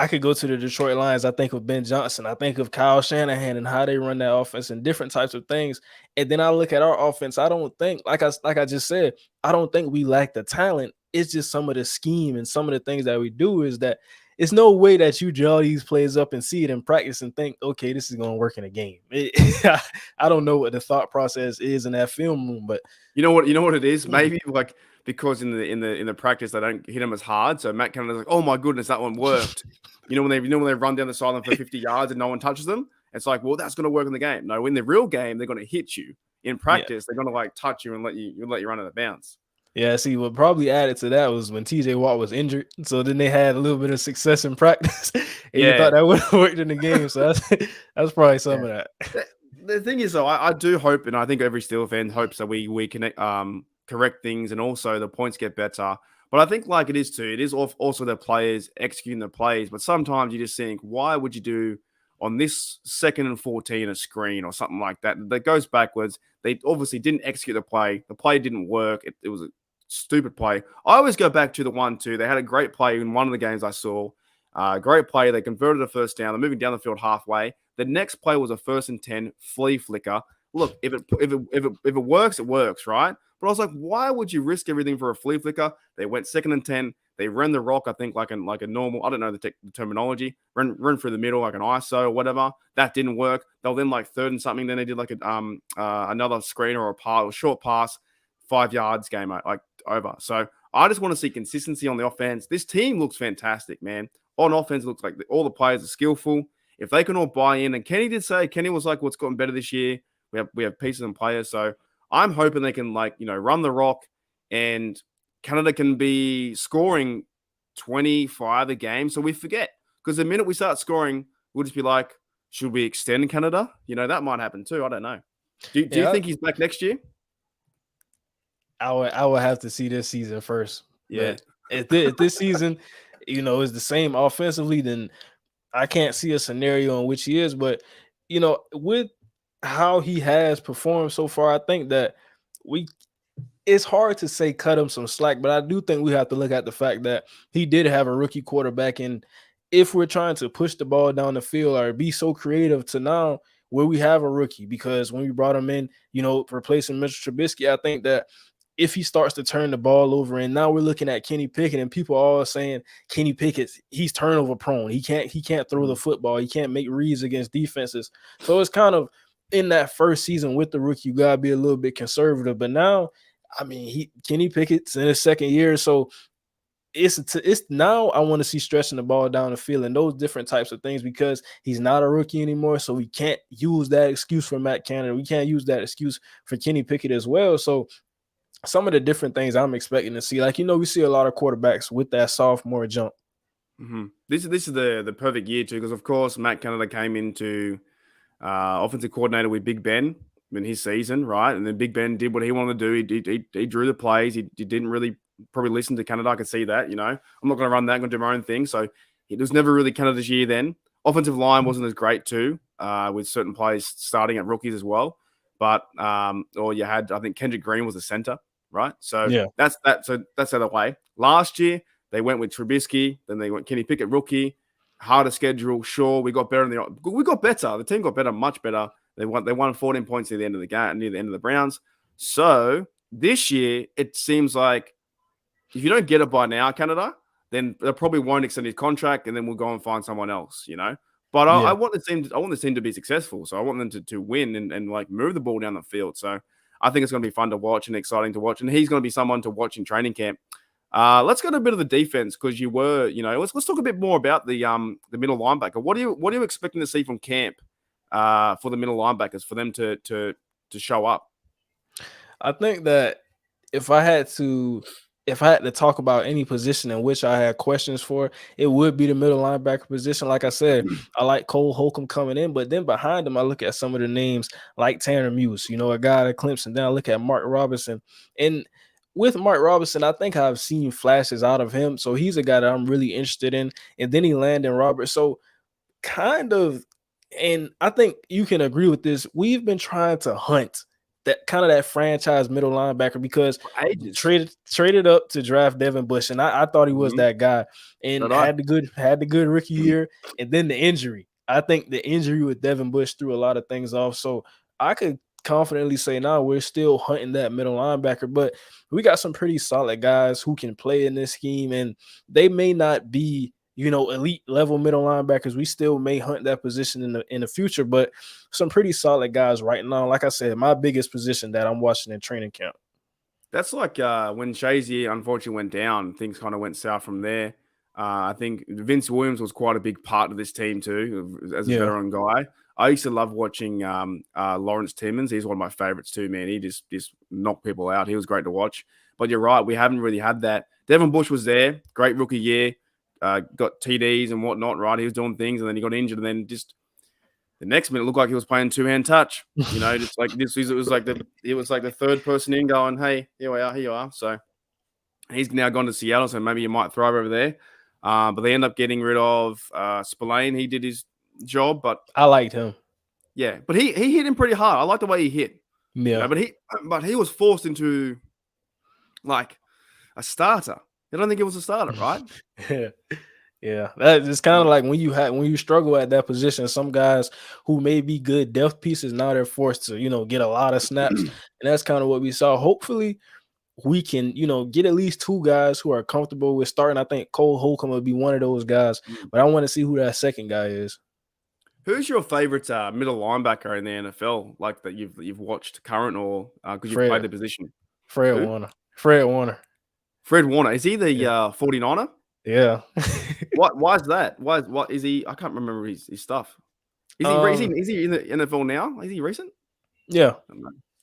could go to the Detroit Lions. I think of Ben Johnson. I think of Kyle Shanahan and how they run that offense and different types of things. And then I look at our offense. I don't think, like I just said, I don't think we lack the talent. It's just some of the scheme and some of the things that we do is that it's no way that you draw these plays up and see it in practice and think, okay, this is going to work in a game. I don't know what the thought process is in that film room, but you know what it is? Maybe like because in the practice they don't hit him as hard. So Matt Canada's like, oh my goodness, that one worked. When they run down the sideline for 50 yards and no one touches them, it's like, well, that's going to work in the game. No, in the real game, they're going to hit you. In yeah. practice, they're going to like touch you and let you run out of bounds. Yeah, see, what probably added to that was when TJ Watt was injured. So then they had a little bit of success in practice, and you thought that would have worked in the game. So that's probably some of that. The thing is, though, I do hope, and I think every Steelers fan hopes that we can correct things, and also the points get better. But I think, like it is too, it is also the players executing the plays. But sometimes you just think, why would you do on this 2nd and 14 a screen or something like that that goes backwards? They obviously didn't execute the play. The play didn't work. It was a stupid play. I always go back to the 1-2. They had a great play in one of the games I saw. Great play. They converted a first down. They're moving down the field halfway. The next play was a 1st and 10 flea flicker. Look, if it works, it works, right? But I was like, why would you risk everything for a flea flicker? They went 2nd and 10. They ran the rock, I think, like a normal. I don't know the terminology. Run through the middle like an ISO or whatever. That didn't work. They were then like 3rd and something. Then they did like another screen or a short pass, 5 yards, game like over. So I just want to see consistency on the offense. This team looks fantastic, man. On offense, it looks like all the players are skillful. If they can all buy in, and Kenny was like, what's gotten better this year. We have pieces and players. So I'm hoping they can run the rock, and Canada can be scoring 25 a game. So we forget, because the minute we start scoring, we'll just be like, should we extend Canada? That might happen too. I don't know. Do you think he's back next year? I would have to see this season first. Yeah. But if this season, is the same offensively, then I can't see a scenario in which he is. But, with how he has performed so far, I think that it's hard to say cut him some slack, but I do think we have to look at the fact that he did have a rookie quarterback. And if we're trying to push the ball down the field or be so creative to now where we have a rookie, because when we brought him in, replacing Mitchell Trubisky, I think that if he starts to turn the ball over, and now we're looking at Kenny Pickett, and people are all saying Kenny Pickett, he's turnover prone. He can't throw the football. He can't make reads against defenses. So it's kind of in that first season with the rookie, you gotta be a little bit conservative. But now, I mean, Kenny Pickett's in his 2nd year, so it's now I want to see stretching the ball down the field and those different types of things, because he's not a rookie anymore. So we can't use that excuse for Matt Canada. We can't use that excuse for Kenny Pickett as well. So some of the different things I'm expecting to see, like, we see a lot of quarterbacks with that sophomore jump. Mm-hmm. This is the perfect year too, because of course Matt Canada came into offensive coordinator with Big Ben in his season, right? And then Big Ben did what he wanted to do. He drew the plays. He didn't really probably listen to Canada. I could see that. I'm not going to run that. I'm going to do my own thing. So it was never really Canada's year then. Offensive line wasn't as great too, with certain players starting at rookies as well. But or you had, I think Kendrick Green was the center, right? So yeah, that's that. So that's the other way. Last year they went with Trubisky, then they went Kenny Pickett rookie. Harder schedule, sure. We got better we got better. The team got better, much better. They won 14 points near the end of the game, near the end of the Browns. So this year, it seems like if you don't get it by now, Canada, then they probably won't extend his contract, and then we'll go and find someone else, But I want the team to be successful. So I want them to win and like move the ball down the field. So I think it's going to be fun to watch and exciting to watch. And he's going to be someone to watch in training camp. Let's go to a bit of the defense, because you were, let's talk a bit more about the middle linebacker. What are you expecting to see from camp for the middle linebackers, for them to show up? I think that if I had to talk about any position in which I had questions for, it would be the middle linebacker position. Like I said, I like Cole Holcomb coming in, but then behind him, I look at some of the names like Tanner Muse, a guy at Clemson. Then I look at Mark Robinson, and with Mark Robinson, I think I've seen flashes out of him. So he's a guy that I'm really interested in. And then he landed Robert. So kind of, and I think you can agree with this, we've been trying to hunt that franchise middle linebacker, because traded up to draft Devin Bush, and I thought he was that guy, and had the good rookie year, and then the injury. I think the injury with Devin Bush threw a lot of things off. So I could confidently say now we're still hunting that middle linebacker, but we got some pretty solid guys who can play in this scheme, and they may not be elite level middle linebackers. We still may hunt that position in the future, but some pretty solid guys right now. Like I said, my biggest position that I'm watching in training camp. That's like when Shazier unfortunately went down, things kind of went south from there. I think Vince Williams was quite a big part of this team too, as a Yeah. veteran guy. I used to love watching Lawrence Timmons. He's one of my favorites too, man. He just knocked people out. He was great to watch. But you're right, we haven't really had that. Devin Bush was there, great rookie year, got TDs and whatnot, right? He was doing things, and then he got injured, and then just the next minute, it looked like he was playing two-hand touch. Just like this. It was like the third person in going, "Hey, here you are." So he's now gone to Seattle, so maybe you might thrive over there. But they end up getting rid of Spillane. He did his job, but I liked him. yeah, but he hit him pretty hard. I like the way he hit. Yeah, but he was forced into like a starter. I don't think it was a starter, right? yeah. Yeah, that is kind of like when you struggle at that position. Some guys who may be good depth pieces, now they're forced to get a lot of snaps, and that's kind of what we saw. Hopefully, we can get at least two guys who are comfortable with starting. I think Cole Holcomb will be one of those guys, but I want to see who that second guy is. Who's your favorite middle linebacker in the NFL, like that you've watched current or because you've played Fred, the position? Fred Who? Warner, Fred Warner. Fred Warner. Is he the Yeah, 49er? yeah. Why is that? What is he? I can't remember his stuff. Is he in the NFL now? Is he recent? Yeah.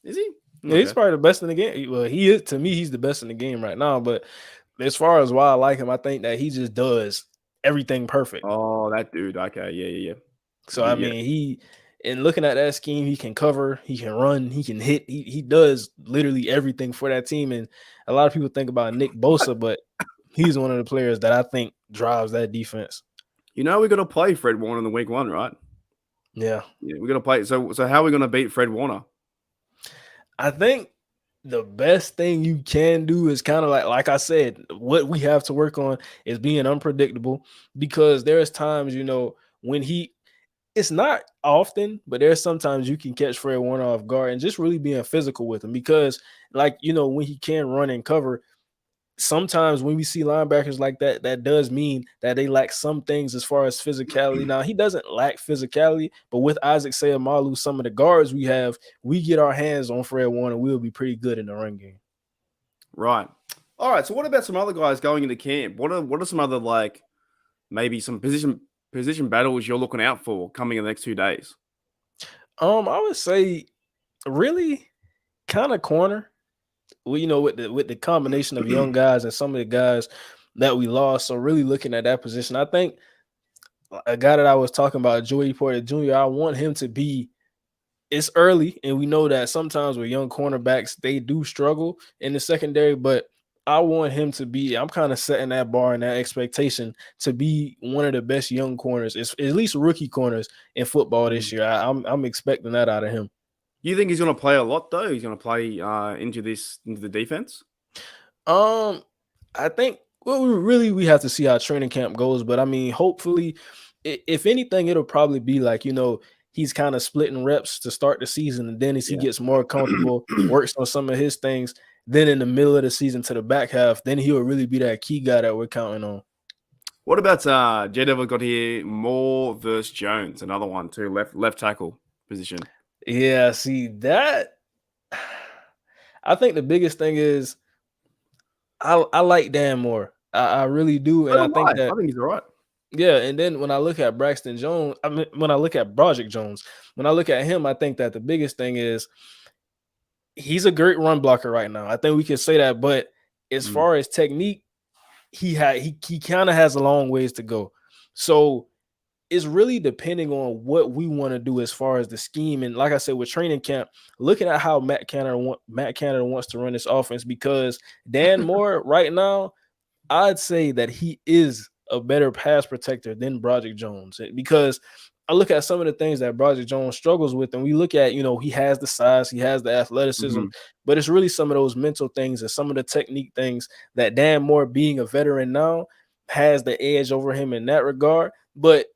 Is he? Yeah, he's probably the best in the game. Well, he is, to me, he's the best in the game right now. But as far as why I like him, I think that he just does everything perfect. Oh, that dude. Okay, yeah. So I mean, in looking at that scheme, he can cover, he can run, he can hit. He does literally everything for that team. And a lot of people think about Nick Bosa, but he's one of the players that I think drives that defense. We're gonna play Fred Warner in the week 1, right? Yeah, we're gonna play. So how are we gonna beat Fred Warner? I think the best thing you can do is kind of like I said, what we have to work on is being unpredictable, because there's times, when it's not often, but there's sometimes you can catch Fred Warner off guard and just really being physical with him, because when he can run and cover, sometimes when we see linebackers like that, that does mean that they lack some things as far as physicality. Now, he doesn't lack physicality, but with Isaac Seumalo, some of the guards we have, we get our hands on Fred Warner, we'll be pretty good in the run game. Right. All right. So what about some other guys going into camp? What are some other maybe some position battles you're looking out for coming in the next 2 days? I would say really kind of corner. Well, with the combination of young guys and some of the guys that we lost. So really looking at that position, I think a guy that I was talking about, Joey Porter Jr., I want him to be, it's early, and we know that sometimes with young cornerbacks, they do struggle in the secondary, but I want him to be, I'm kind of setting that bar and that expectation to be one of the best young corners, at least rookie corners in football this year. I'm expecting that out of him. You think he's going to play a lot though? He's going to play into the defense? I think we have to see how training camp goes, but I mean, hopefully, if anything, it'll probably be he's kind of splitting reps to start the season, and then as he gets more comfortable, works on some of his things, then in the middle of the season to the back half, then he'll really be that key guy that we're counting on. What about J-Devil got here, Moore versus Jones, another one too, left tackle position. Yeah, see that. I think the biggest thing is I like Dan Moore. I really do, and I think he's all right. Yeah, and then when I look at Braxton Jones, when I look at Broderick Jones, when I look at him, I think that the biggest thing is he's a great run blocker right now. I think we can say that, but as far as technique, he kind of has a long ways to go. So it's really depending on what we want to do as far as the scheme. And like I said, with training camp, looking at how Matt Canada wants to run this offense, because Dan Moore right now, I'd say that he is a better pass protector than Broderick Jones, because I look at some of the things that Broderick Jones struggles with, and we look at, he has the size, he has the athleticism, but it's really some of those mental things and some of the technique things that Dan Moore, being a veteran now, has the edge over him in that regard. But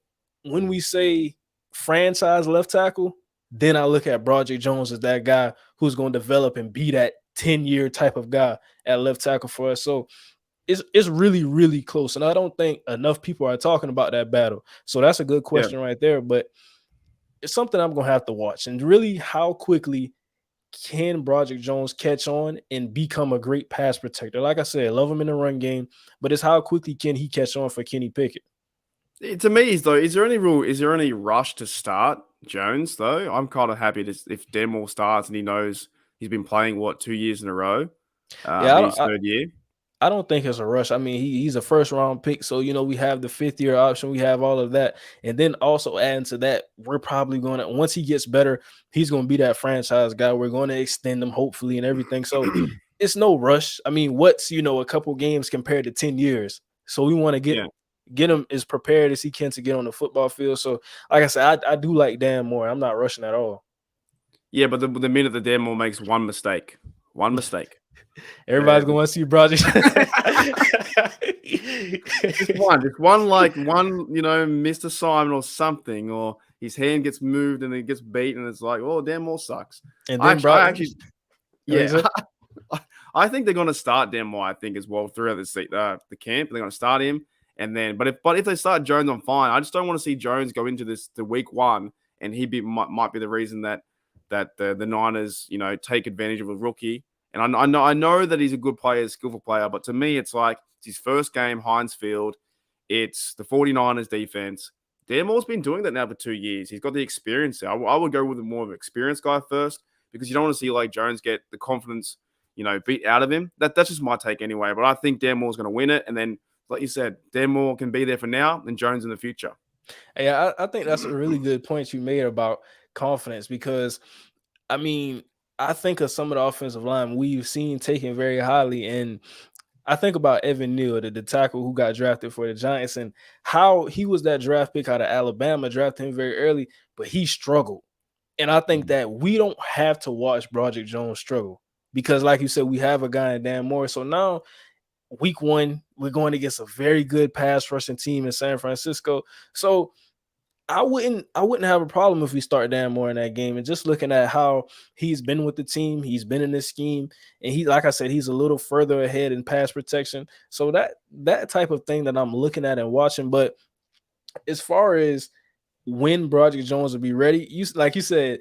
when we say franchise left tackle, then I look at Broderick Jones as that guy who's going to develop and be that 10-year type of guy at left tackle for us. So it's really, really close. And I don't think enough people are talking about that battle. So that's a good Yeah. question right there. But it's something I'm gonna have to watch. And really, how quickly can Broderick Jones catch on and become a great pass protector? Like I said, love him in the run game, but it's how quickly can he catch on for Kenny Pickett? To me, is there any rush to start Jones though? I'm kind of happy to if Denmore starts and he knows he's been playing 2 years in a row, Yeah, in his third year. I don't think it's a rush. I mean, he's a first round pick. So, we have the 5th year option. We have all of that. And then also adding to that, we're probably going to, once he gets better, he's going to be that franchise guy. We're going to extend him, hopefully, and everything. So it's no rush. I mean, what's, a couple games compared to 10 years? So we want to get Yeah, him as prepared as he can to get on the football field. So, like I said, I do like Dan Moore. I'm not rushing at all. yeah, but the minute that Denmore makes one mistake, Everybody's going to see Broderick. just one like one, missed assignment or something, or his hand gets moved and it gets beat, and it's like, oh, Denmore sucks. And then Yeah, I think they're going to start Denmore. I think as well throughout the camp, they're going to start him, and then but if they start Jones on fine, I just don't want to see Jones go into the week one and might be the reason that the Niners take advantage of a rookie. And I know that he's a good player, a skillful player, but to me, it's like it's his first game, Heinz Field. It's the 49ers defense. More's been doing that now for 2 years. He's got the experience there. I would go with a more of an experienced guy first because you don't want to see like Jones get the confidence, beat out of him. That's just my take anyway. But I think More's going to win it. And then, like you said, Moore can be there for now and Jones in the future. Yeah, I think that's a really good point you made about confidence because, I mean, I think of some of the offensive line we've seen taken very highly, and I think about Evan Neal, the tackle who got drafted for the Giants, and how he was that draft pick out of Alabama, drafted him very early, but he struggled. And I think that we don't have to watch Broderick Jones struggle because, like you said, we have a guy in Dan Moore. So now, week one, we're going against a very good pass rushing team in San Francisco. So I wouldn't have a problem if we start Dan Moore in that game. And just looking at how he's been with the team, he's been in this scheme, and like I said, he's a little further ahead in pass protection. So that type of thing that I'm looking at and watching. But as far as when Broderick Jones will be ready, like you said,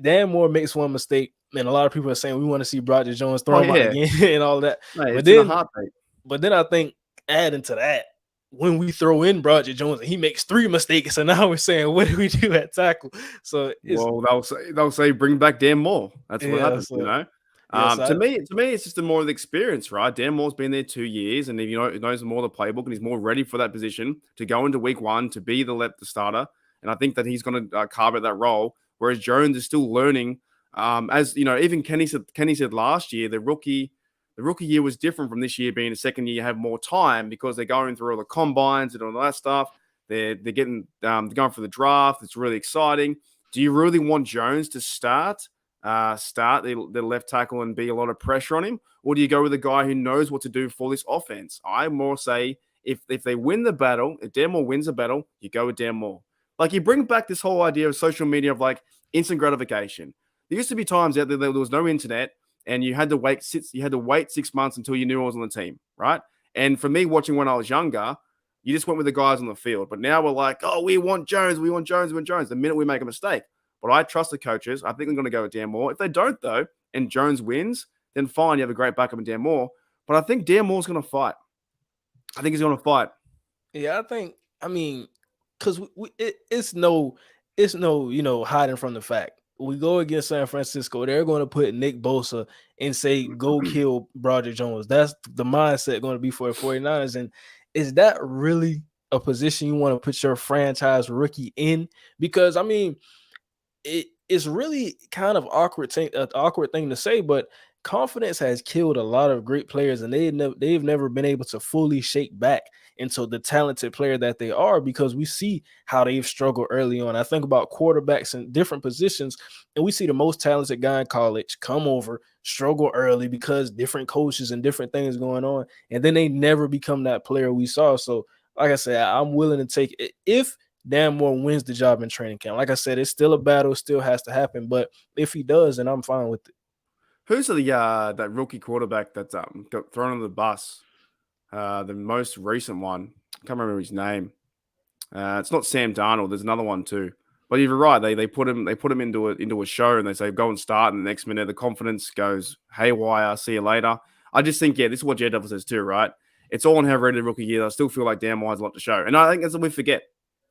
Dan Moore makes one mistake, and a lot of people are saying we want to see Broderick Jones throw him out again and all that. Mate, but it's in a heartbeat. But then I think adding to that, when we throw in Broderick Jones and he makes 3 mistakes, and now we're saying, what do we do at tackle? So they'll say bring back Dan Moore. That's what happens, to me, it's just more of the experience, right? Dan Moore's been there 2 years, and he knows more of the playbook, and he's more ready for that position to go into week one to be the starter. And I think that he's going to carve out that role. Whereas Jones is still learning. As even Kenny said last year, the rookie year was different from this year being the second year. You have more time because they're going through all the combines and all that stuff. They're getting going for the draft. It's really exciting. Do you really want Jones to start the left tackle and be a lot of pressure on him, or do you go with a guy who knows what to do for this offense? I more say if they win the battle, if Dan Moore wins the battle, you go with Dan Moore. Like you bring back this whole idea of social media of like instant gratification. There used to be times out there was no internet, and you had to wait 6 months until you knew I was on the team, right? And for me, watching when I was younger, you just went with the guys on the field. But now we're like, oh, we want Jones. The minute we make a mistake. But I trust the coaches. I think they're going to go with Dan Moore. If they don't, though, and Jones wins, then fine, you have a great backup in Dan Moore. But I think Dan Moore's going to fight. I think he's going to fight. Yeah, because it's no hiding from the fact. We go against San Francisco, they're going to put Nick Bosa and say, go kill Broderick Jones. That's the mindset going to be for the 49ers. And is that really a position you want to put your franchise rookie in? Because, it's really kind of awkward thing to say, but confidence has killed a lot of great players, and they've never been able to fully shake back into the talented player that they are because we see how they've struggled early on. I think about quarterbacks in different positions, and we see the most talented guy in college come over, struggle early because different coaches and different things going on, and then they never become that player we saw. So, like I said, I'm willing to take it if Dan Moore wins the job in training camp. Like I said, it's still a battle, still has to happen. But if he does, then I'm fine with it. Who's that rookie quarterback that's got thrown on the bus? The most recent one, I can't remember his name. It's not Sam Darnold. There's another one too. But you're right. They put him into a show and they say go and start. And the next minute the confidence goes haywire. See you later. I just think this is what J Devil says too, right? It's all on how ready the rookie year. I still feel like Dan Moore has a lot to show, and I think that's what we forget.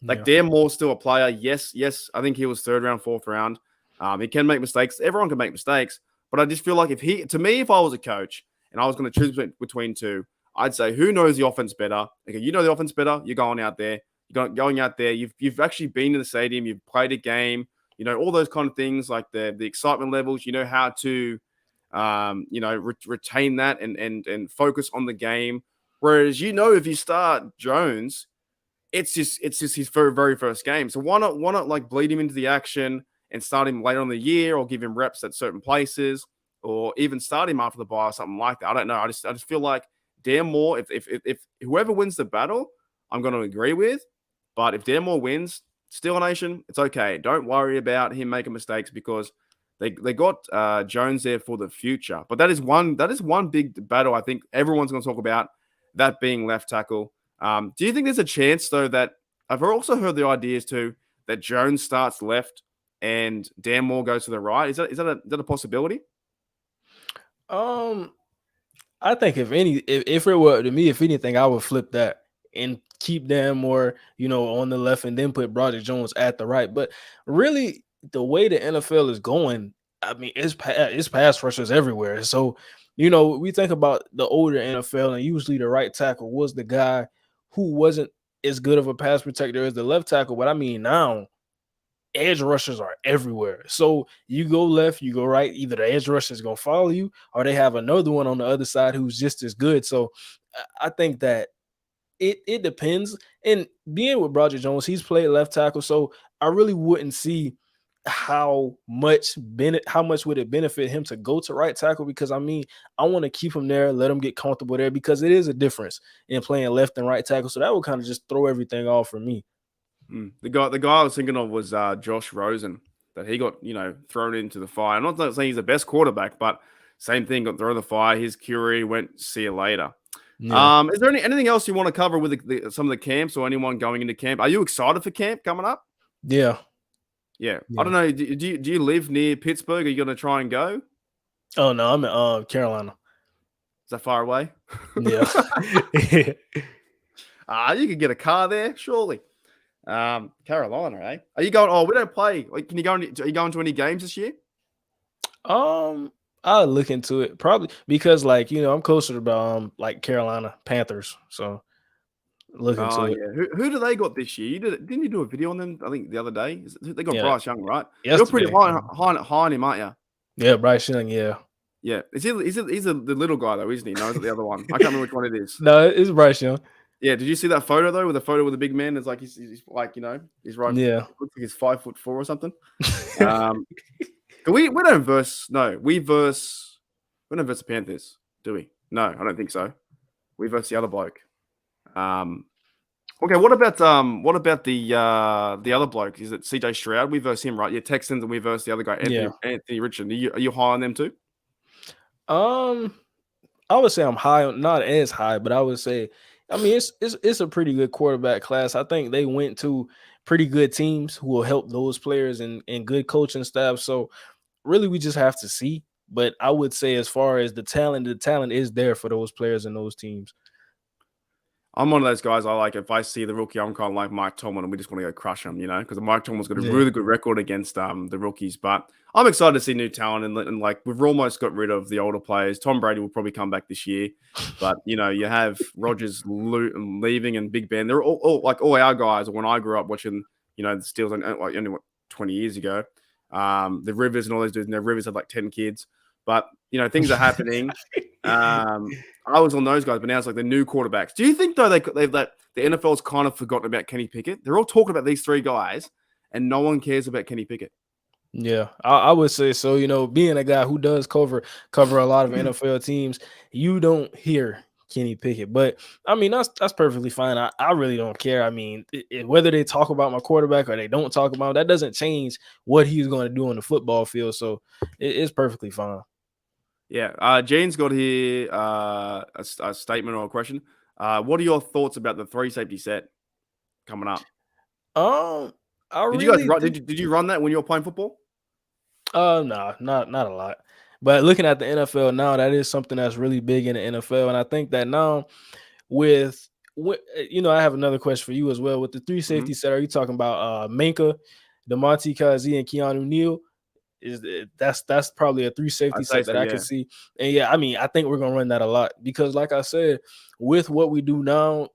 Like Yeah. Dan Moore's still a player. Yes. I think he was third round, fourth round. He can make mistakes. Everyone can make mistakes. But I just feel like if I was a coach and I was going to choose between two, I'd say who knows the offense better. Okay, you know the offense better. You're going out there. Going out there, you've actually been in the stadium, you've played a game, you know all those kind of things like the excitement levels. You know how to, retain that and focus on the game. Whereas if you start Jones, it's just his very, very first game. So why not like bleed him into the action and start him later on in the year, or give him reps at certain places, or even start him after the bye or something like that. I don't know. I just feel like Dan Moore, if whoever wins the battle, I'm going to agree with. But if Dan Moore wins, Steel Nation, it's okay. Don't worry about him making mistakes because they got Jones there for the future. But that is one big battle I think everyone's going to talk about, that being left tackle. Do you think there's a chance though that I've also heard the ideas too that Jones starts left and Dan Moore goes to the right? Is that a possibility? I think if it were to me, if anything, I would flip that and keep Dan Moore, on the left, and then put Broderick Jones at the right. But really, the way the NFL is going, I mean, it's pass rushers everywhere. So, we think about the older NFL, and usually the right tackle was the guy who wasn't as good of a pass protector as the left tackle. But I mean, now edge rushers are everywhere. So you go left, you go right, either the edge rusher is going to follow you or they have another one on the other side who's just as good. So I think that it depends. And being with Broderick Jones, he's played left tackle, so I really wouldn't see how much would it benefit him to go to right tackle, because I mean, I want to keep him there, let him get comfortable there, because it is a difference in playing left and right tackle. So that would kind of just throw everything off for me. The guy I was thinking of was Josh Rosen, that he got thrown into the fire. I'm not saying he's the best quarterback, but same thing, got thrown in the fire. His Curie went, see you later. Yeah. Is there anything else you want to cover with some of the camps, or anyone going into camp? Are you excited for camp coming up? Yeah. Yeah. I don't know. Do you live near Pittsburgh? Are you going to try and go? Oh no, I'm in Carolina. Is that far away? Yeah. You could get a car there, surely. Carolina, eh? Are you going? Oh, we don't play. Like, are you going to any games this year? I'll look into it, probably, because I'm closer to like Carolina Panthers, so look Oh into it. yeah. Who do they got this year? Didn't you do a video on them? I think the other day. They got Yeah, Bryce Young, right? You're pretty yesterday. high on him, aren't you? Yeah, Bryce Young. Yeah. Yeah. He's the little guy though, isn't he? No, is it the other one? I can't remember which one it is. No, it's Bryce Young. Yeah. Did you see that photo though? With the photo with the big man, it's like he's like he's right. Yeah. Looks like he's 5'4" or something. We don't verse. No, we don't verse the Panthers, do we? No, I don't think so. We verse the other bloke. Okay, what about the other bloke? Is it CJ Stroud? We verse him, right? Yeah, Texans, and we verse the other guy, Anthony Richardson. Are you high on them too? I would say I'm high, not as high, but I would say, I mean, it's a pretty good quarterback class. I think they went to pretty good teams who will help those players and good coaching staff. So really, we just have to see. But I would say, as far as the talent is there for those players and those teams. I'm one of those guys. I like, if I see the rookie, I'm kind of like Mike Tomlin, and we just want to go crush him, because Mike Tomlin's got a really good record against the rookies. But I'm excited to see new talent, and like we've almost got rid of the older players. Tom Brady will probably come back this year, but you have Rodgers leaving and Big Ben. They're all our guys. When I grew up watching, the Steelers, like only 20 years ago, the Rivers and all those dudes, and the Rivers had like 10 kids. But things are happening. I was on those guys, but now it's like the new quarterbacks. Do you think though that the NFL's kind of forgotten about Kenny Pickett? They're all talking about these three guys, and no one cares about Kenny Pickett. Yeah, I would say so. Being a guy who does cover a lot of NFL teams, you don't hear Kenny Pickett. But I mean, that's perfectly fine. I really don't care. I mean, whether they talk about my quarterback or they don't talk about him, that doesn't change what he's going to do on the football field. So it's perfectly fine. Yeah. Jane's got here a statement or a question. What are your thoughts about the 3 safety set coming up? I Did you guys really run? think Did you run that when you were playing football? no, not a lot. But looking at the NFL now, that is something that's really big in the NFL, and I think that now with I have another question for you as well. With the three Hmm. safety set, are you talking about Minka, DeMonte Kazi, and Keanu Neal? That's probably a three safety I'd say set so. that I can Yeah. see. And yeah, I mean, I think we're gonna run that a lot because, like I said, with what we do now,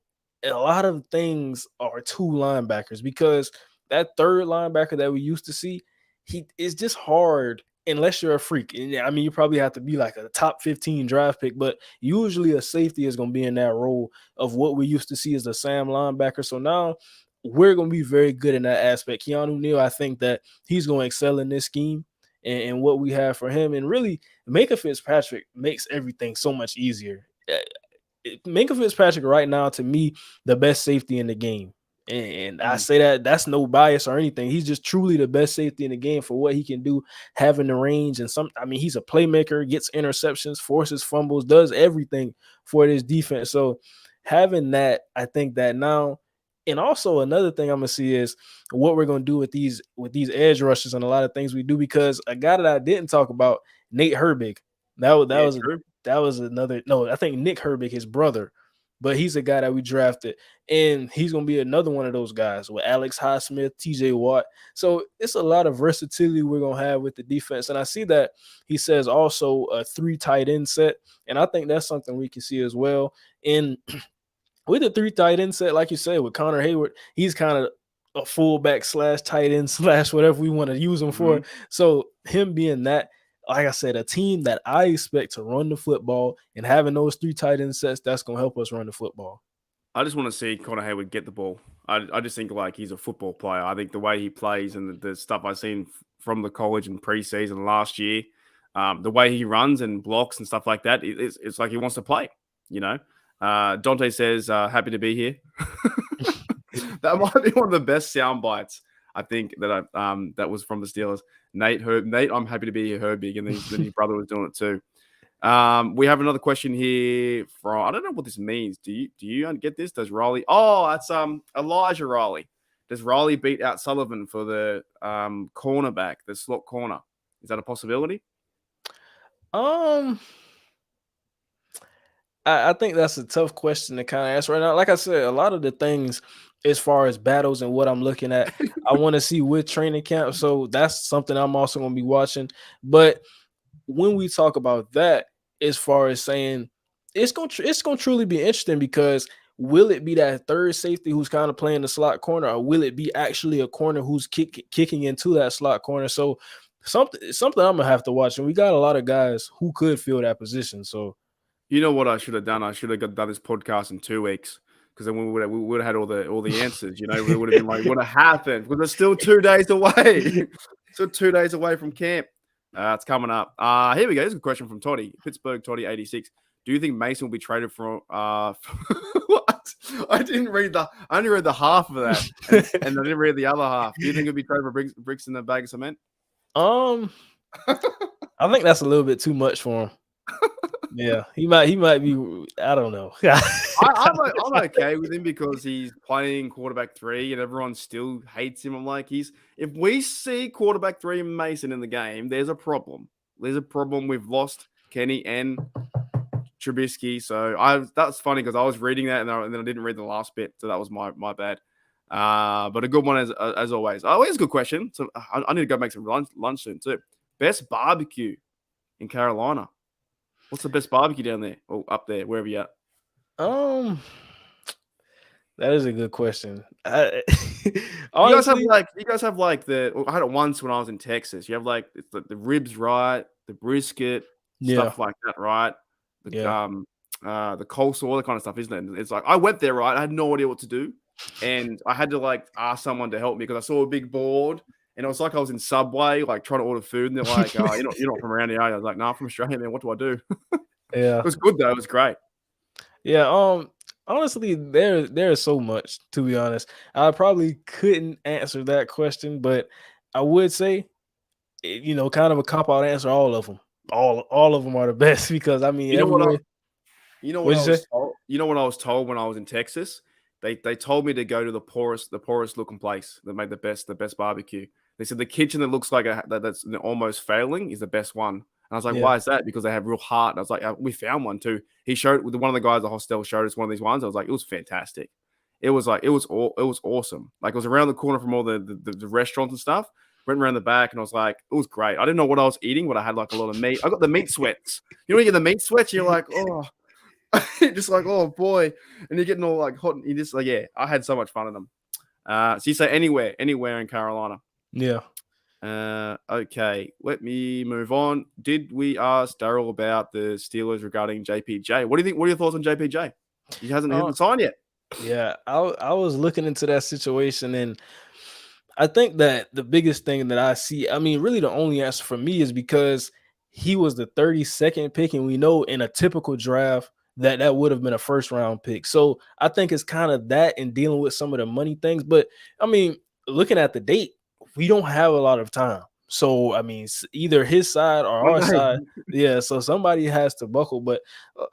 a lot of things are two linebackers because that third linebacker that we used to see, he is just hard unless you're a freak. And yeah, I mean, you probably have to be like a top 15 draft pick, but usually a safety is gonna be in that role of what we used to see as a Sam linebacker. So now we're gonna be very good in that aspect. Keanu Neal, I think that he's gonna excel in this scheme and what we have for him. And really, Minka Fitzpatrick makes everything so much easier. Minka Fitzpatrick right now, to me, the best safety in the game. And I Mm. say that's no bias or anything. He's just truly the best safety in the game for what he can do, having the range and I mean, he's a playmaker, gets interceptions, forces fumbles, does everything for this defense. So having that, I think that now, and also another thing I'm gonna see is what we're gonna do with these edge rushes and a lot of things we do because a guy that I didn't talk about, Nate Herbig. That was that Yeah. was True. that was another no, I think Nick Herbig, his brother, but he's a guy that we drafted, and he's gonna be another one of those guys with Alex Highsmith, TJ Watt. So it's a lot of versatility we're gonna have with the defense. And I see that he says also a 3 tight end set, and I think that's something we can see as well. And with the 3 tight end set, like you said, with Connor Hayward, he's kind of a fullback slash tight end slash whatever we want to use him for. Hmm. So him being that, like I said, a team that I expect to run the football and having those 3 tight end sets, that's gonna help us run the football. I just want to see Connor Hayward get the ball. I just think like he's a football player. I think the way he plays and the stuff I've seen from the college and preseason last year, the way he runs and blocks and stuff like that, it's like he wants to play. You know, Dante says, "Happy to be here." That might be one of the best sound bites I think that was from the Steelers. Nate, I'm happy to be here, Herbig, and then his brother was doing it too. We have another question here from I don't know what this means. Do you get this? Does Riley? Oh, that's Elijah Riley. Does Riley beat out Sullivan for the cornerback, the slot corner? Is that a possibility? Um, I think that's a tough question to kind of answer right now. Like I said, a lot of the things as far as battles and what I'm looking at, I want to see with training camp. So that's something I'm also going to be watching. But when we talk about that, as far as saying it's gonna truly be interesting because will it be that third safety who's kind of playing the slot corner, or will it be actually a corner who's kicking into that slot corner? So something I'm gonna have to watch, and we got a lot of guys who could fill that position. So You know what I should have done? I should have done this podcast in 2 weeks because then we would have had all the answers. You know, it would have been like what happened because it's still 2 days away. Still 2 days away from camp. It's coming up. Here we go. Here's a question from Toddy, Pittsburgh Toddy 86. Do you think Mason will be traded for? What? I only read the half of that, and I didn't read the other half. Do you think he'll be traded for bricks in a bag of cement? um, I think that's a little bit too much for him. Yeah, he might be. I don't know. I'm okay with him because he's playing quarterback 3 and everyone still hates him. I'm like, if we see quarterback 3 and Mason in the game, there's a problem. There's a problem. We've lost Kenny and Trubisky. So that's funny because I was reading that and then I didn't read the last bit. So that was my bad. But a good one as always. Oh, here's a good question. So I need to go make some lunch soon too. Best barbecue in Carolina. What's the best barbecue down there or up there, wherever you're at? um, that is a good question. You Honestly, guys have like I had it once when I was in Texas. You have like it's the ribs, right? The brisket, yeah, stuff like that, right? The yeah. the coleslaw, all that kind of stuff, isn't it? It's like I went there, right? I had no idea what to do, and I had to like ask someone to help me because I saw a big board, and it was like I was in Subway, like trying to order food, and they're like, "Oh, you're not from around here, are you?" I was like, "No, I'm from Australia, man. What do I do?" It Yeah, was good though. It was great. yeah. Honestly, there's so much to be honest. I probably couldn't answer that question, but I would say, kind of a cop out answer. All of them, all of them are the best because I mean, You know what? everywhere. You know what What'd I you say? was told? what I was told when I was in Texas? They told me to go to the poorest looking place that made the best barbecue. They said the kitchen that looks like that's almost failing is the best one. And I was like, Yeah. why is that? Because they have real heart. And I was like, we found one too. He showed one of the guys at the hostel showed us one of these ones. I was like, it was fantastic. It was awesome. Like it was around the corner from all the restaurants and stuff. Went around the back and I was like, it was great. I didn't know what I was eating, but I had like a lot of meat. I got the meat sweats. You know, when you get the meat sweats, you're like, oh, just like, oh boy, and you're getting all like hot. And you just like, yeah, I had so much fun in them. So you say anywhere in Carolina? Yeah. Okay, let me move on. Did we ask Daryl about the Steelers regarding JPJ? What do you think? What are your thoughts on JPJ? He hasn't signed yet. Yeah, I was looking into that situation, and I think that the biggest thing that I see, I mean, really the only answer for me is because he was the 32nd pick, and we know in a typical draft that would have been a first round pick. So I think it's kind of that and dealing with some of the money things. But I mean, looking at the date, we don't have a lot of time. So I mean, either his side or One our day. side, yeah. So somebody has to buckle. But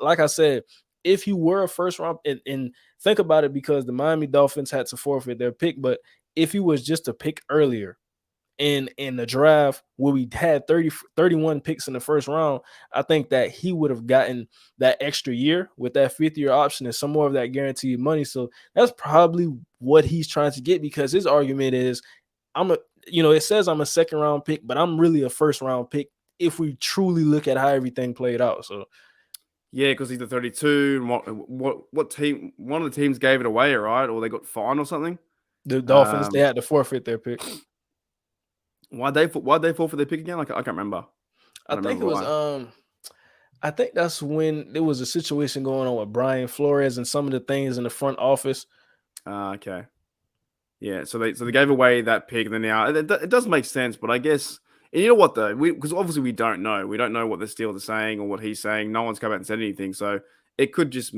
like I said, if you were a first round, and think about it, because the Miami Dolphins had to forfeit their pick, but if he was just a pick earlier in the draft where we had 31 picks in the first round, I think that he would have gotten that extra year with that 5th-year option and some more of that guaranteed money. So that's probably what he's trying to get, because his argument is, it says I'm a second round pick, but I'm really a first round pick if we truly look at how everything played out. So yeah, because he's the 32. What team? One of the teams gave it away, right? Or they got fined or something. the Dolphins, they had to forfeit their pick. Why'd they fall for their pick again? I can't remember. I think it was I think that's when there was a situation going on with Brian Flores and some of the things in the front office. Okay. Yeah, so they gave away that pick, and then now it does make sense, but I guess, and you know what though, because obviously we don't know what the Steelers are saying or what he's saying. No one's come out and said anything, so it could just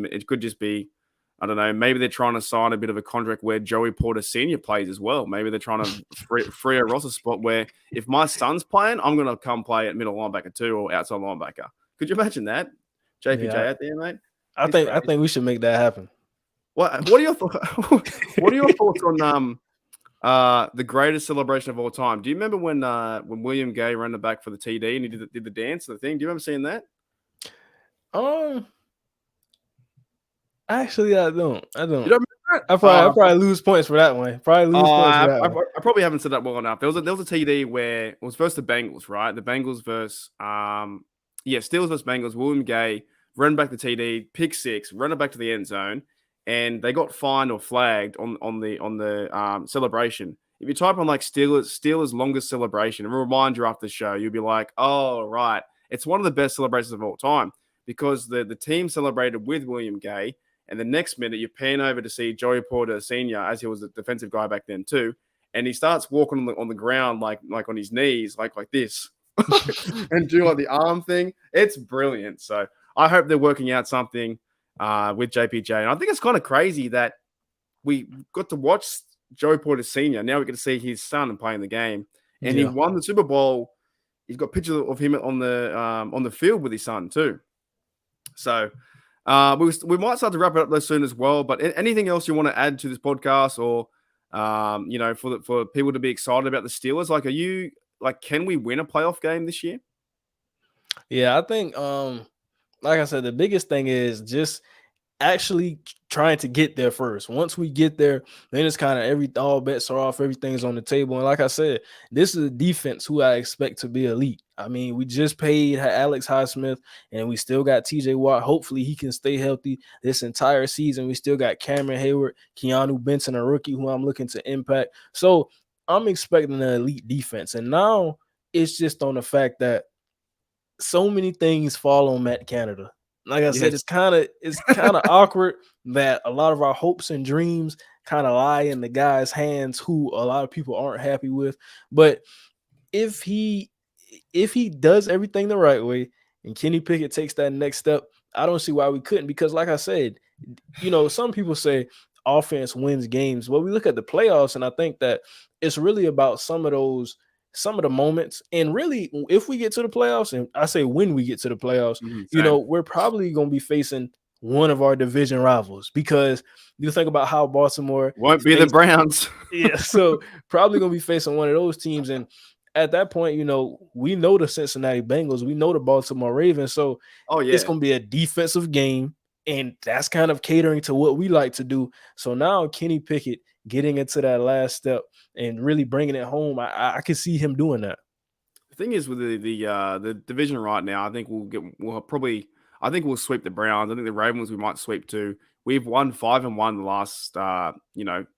be, I don't know, maybe they're trying to sign a bit of a contract where Joey Porter Senior plays as well. Maybe they're trying to free a roster spot where if my son's playing, I'm gonna come play at middle linebacker too or outside linebacker. Could you imagine that, JPJ out there, mate? I think we should make that happen. What are your thoughts? What are your thoughts on the greatest celebration of all time? Do you remember when William Gay ran the back for the TD and he did the dance and the thing? Do you remember seeing that? Actually, I don't. You don't remember it? I probably lose points for that one. I probably haven't said that well enough. There was a TD where it was versus the Bengals, right? The Bengals versus Steelers versus Bengals. William Gay ran back the TD, pick six, run it back to the end zone, and they got fined or flagged on the celebration. If you type on like Steelers longest celebration, and remind you after the show, you'll be like, oh right, it's one of the best celebrations of all time because the team celebrated with William Gay. And the next minute, you pan over to see Joey Porter Sr., as he was a defensive guy back then too, and he starts walking on the ground like on his knees, like this, and doing like the arm thing. It's brilliant. So I hope they're working out something with JPJ. And I think it's kind of crazy that we got to watch Joey Porter Sr. Now we get to see his son and playing the game, and he won the Super Bowl. He's got pictures of him on the field with his son too. So. We might start to wrap it up soon as well. But anything else you want to add to this podcast, or for people to be excited about the Steelers? Can we win a playoff game this year? Yeah, I think like I said, the biggest thing is just actually trying to get there first. Once we get there, then it's kind of all bets are off, everything's on the table. And like I said, this is a defense who I expect to be elite. I mean, we just paid Alex Highsmith, and we still got TJ Watt. Hopefully he can stay healthy this entire season. We still got Cameron Hayward, Keanu Benson, a rookie who I'm looking to impact. So I'm expecting an elite defense. And now it's just on the fact that so many things fall on Matt Canada. Like I said, it's kind of awkward that a lot of our hopes and dreams kind of lie in the guy's hands who a lot of people aren't happy with. But if he does everything the right way and Kenny Pickett takes that next step, I don't see why we couldn't. Because like I said, some people say offense wins games. Well, we look at the playoffs, and I think that it's really about some of the moments. And really, if we get to the playoffs, and I say when we get to the playoffs, we're probably going to be facing one of our division rivals, because you think about how Baltimore Won't be the faced. Browns. Yeah, so probably gonna be facing one of those teams. And at that point, we know the Cincinnati Bengals, we know the Baltimore Ravens. So Oh it's yeah. gonna be a defensive game, and that's kind of catering to what we like to do. So now Kenny Pickett getting into that last step and really bringing it home, I can see him doing that. The thing is with the division right now, I think we'll sweep the Browns. I think the Ravens we might sweep too. We've won 5-1 the last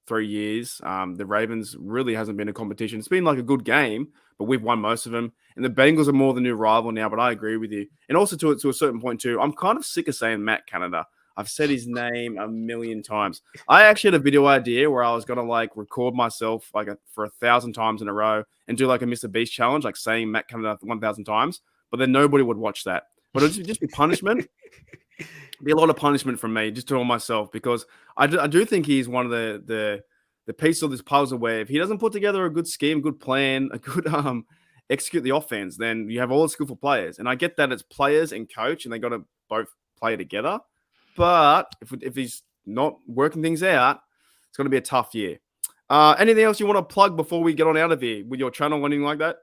3 years. The Ravens really hasn't been a competition. It's been like a good game, but we've won most of them. And the Bengals are more the new rival now. But I agree with you. And also to a certain point too, I'm kind of sick of saying Matt Canada. I've said his name a million times. I actually had a video idea where I was gonna like record myself for 1,000 times in a row and do like a Mr. Beast challenge, like saying Matt Canada 1,000 times, but then nobody would watch that. But it would just be punishment. Be a lot of punishment from me just to all myself, because I do think he's one of the piece of this puzzle where if he doesn't put together a good scheme, good plan, a good execute the offense, then you have all the skillful players. And I get that it's players and coach, and they got to both play together. But if he's not working things out, it's going to be a tough year. Anything else you want to plug before we get on out of here with your channel or anything like that?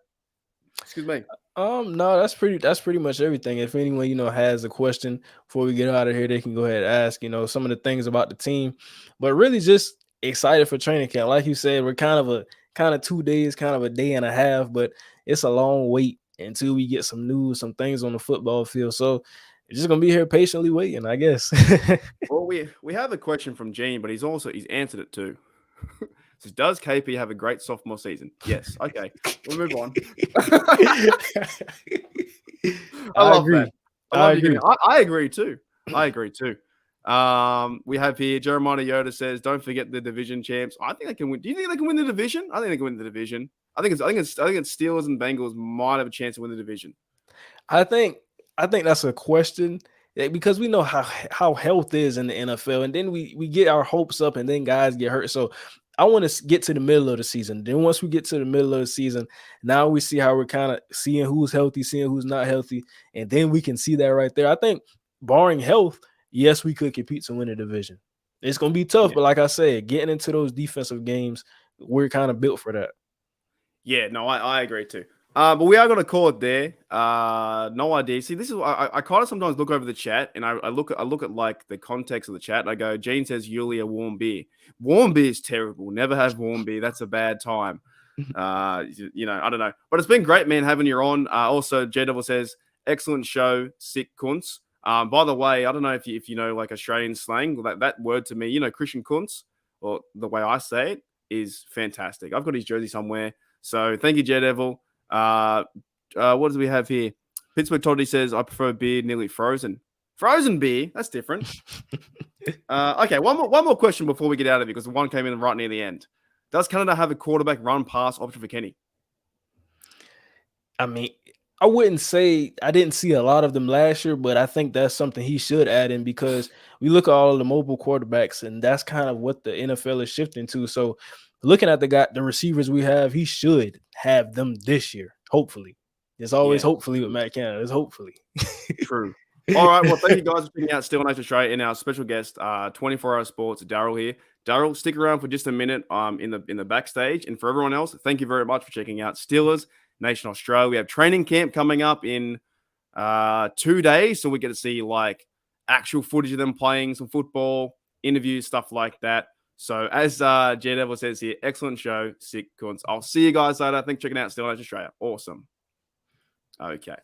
Excuse me. No, that's pretty much everything. If anyone has a question before we get out of here, they can go ahead and ask. Some of the things about the team, but really just excited for training camp. Like you said, we're kind of 2 days, kind of a day and a half, but it's a long wait until we get some news, some things on the football field. So it's just gonna be here patiently waiting, I guess. Well, we have a question from Gene, but he's answered it too. Says, does KP have a great sophomore season? Yes. Okay, we'll move on. I love agree. that. I love I you. agree. I agree too. I agree too. We have here Jeremiah Yoda says, don't forget the division champs. I think they can win. Do you think they can win the division? I think they can win the division. I think it's Steelers and Bengals might have a chance to win the division. I think that's a question, because we know how health is in the NFL, and then we get our hopes up, and then guys get hurt. So I want to get to the middle of the season. Then once we get to the middle of the season, now we see how we're kind of seeing who's healthy, seeing who's not healthy, and then we can see that right there. I think barring health, yes, we could compete to win the division. It's gonna be tough, Yeah. but like I said, getting into those defensive games, we're kind of built for that. Yeah, no, I agree too. But we are going to call it there. No idea. See, this is I kind of sometimes look over the chat, and I look at like the context of the chat, and I go, Gene says Yulia warm beer. Warm beer is terrible. Never have warm beer. That's a bad time. I don't know, but it's been great, man, having you on. Also, J Devil says excellent show, sick cunts. By the way, I don't know if you know like Australian slang. That word to me, Christian cunts, or the way I say it, is fantastic. I've got his jersey somewhere. So thank you, J Devil. What do we have here? Pittsburgh Toddy says, I prefer beer nearly frozen. Frozen beer? That's different. Okay, one more question before we get out of here, because the one came in right near the end. Does Canada have a quarterback run pass option for Kenny? I mean, I wouldn't say I didn't see a lot of them last year, but I think that's something he should add in, because we look at all of the mobile quarterbacks, and that's kind of what the NFL is shifting to. So looking at the receivers we have, he should have them this year. Hopefully. There's always hopefully with Matt Canada. There's hopefully. True. All right. Well, thank you guys for checking out Still Nice Australia and our special guest, 24 Hour Sports, Daryl here. Daryl, stick around for just a minute in the backstage. And for everyone else, thank you very much for checking out Steelers Nation Australia. We have training camp coming up in 2 days, so we get to see like actual footage of them playing some football, interviews, stuff like that. So as J Devil says here, excellent show, sick cunts. I'll see you guys later. Thanks for checking out Still Nice Australia. Awesome. Okay.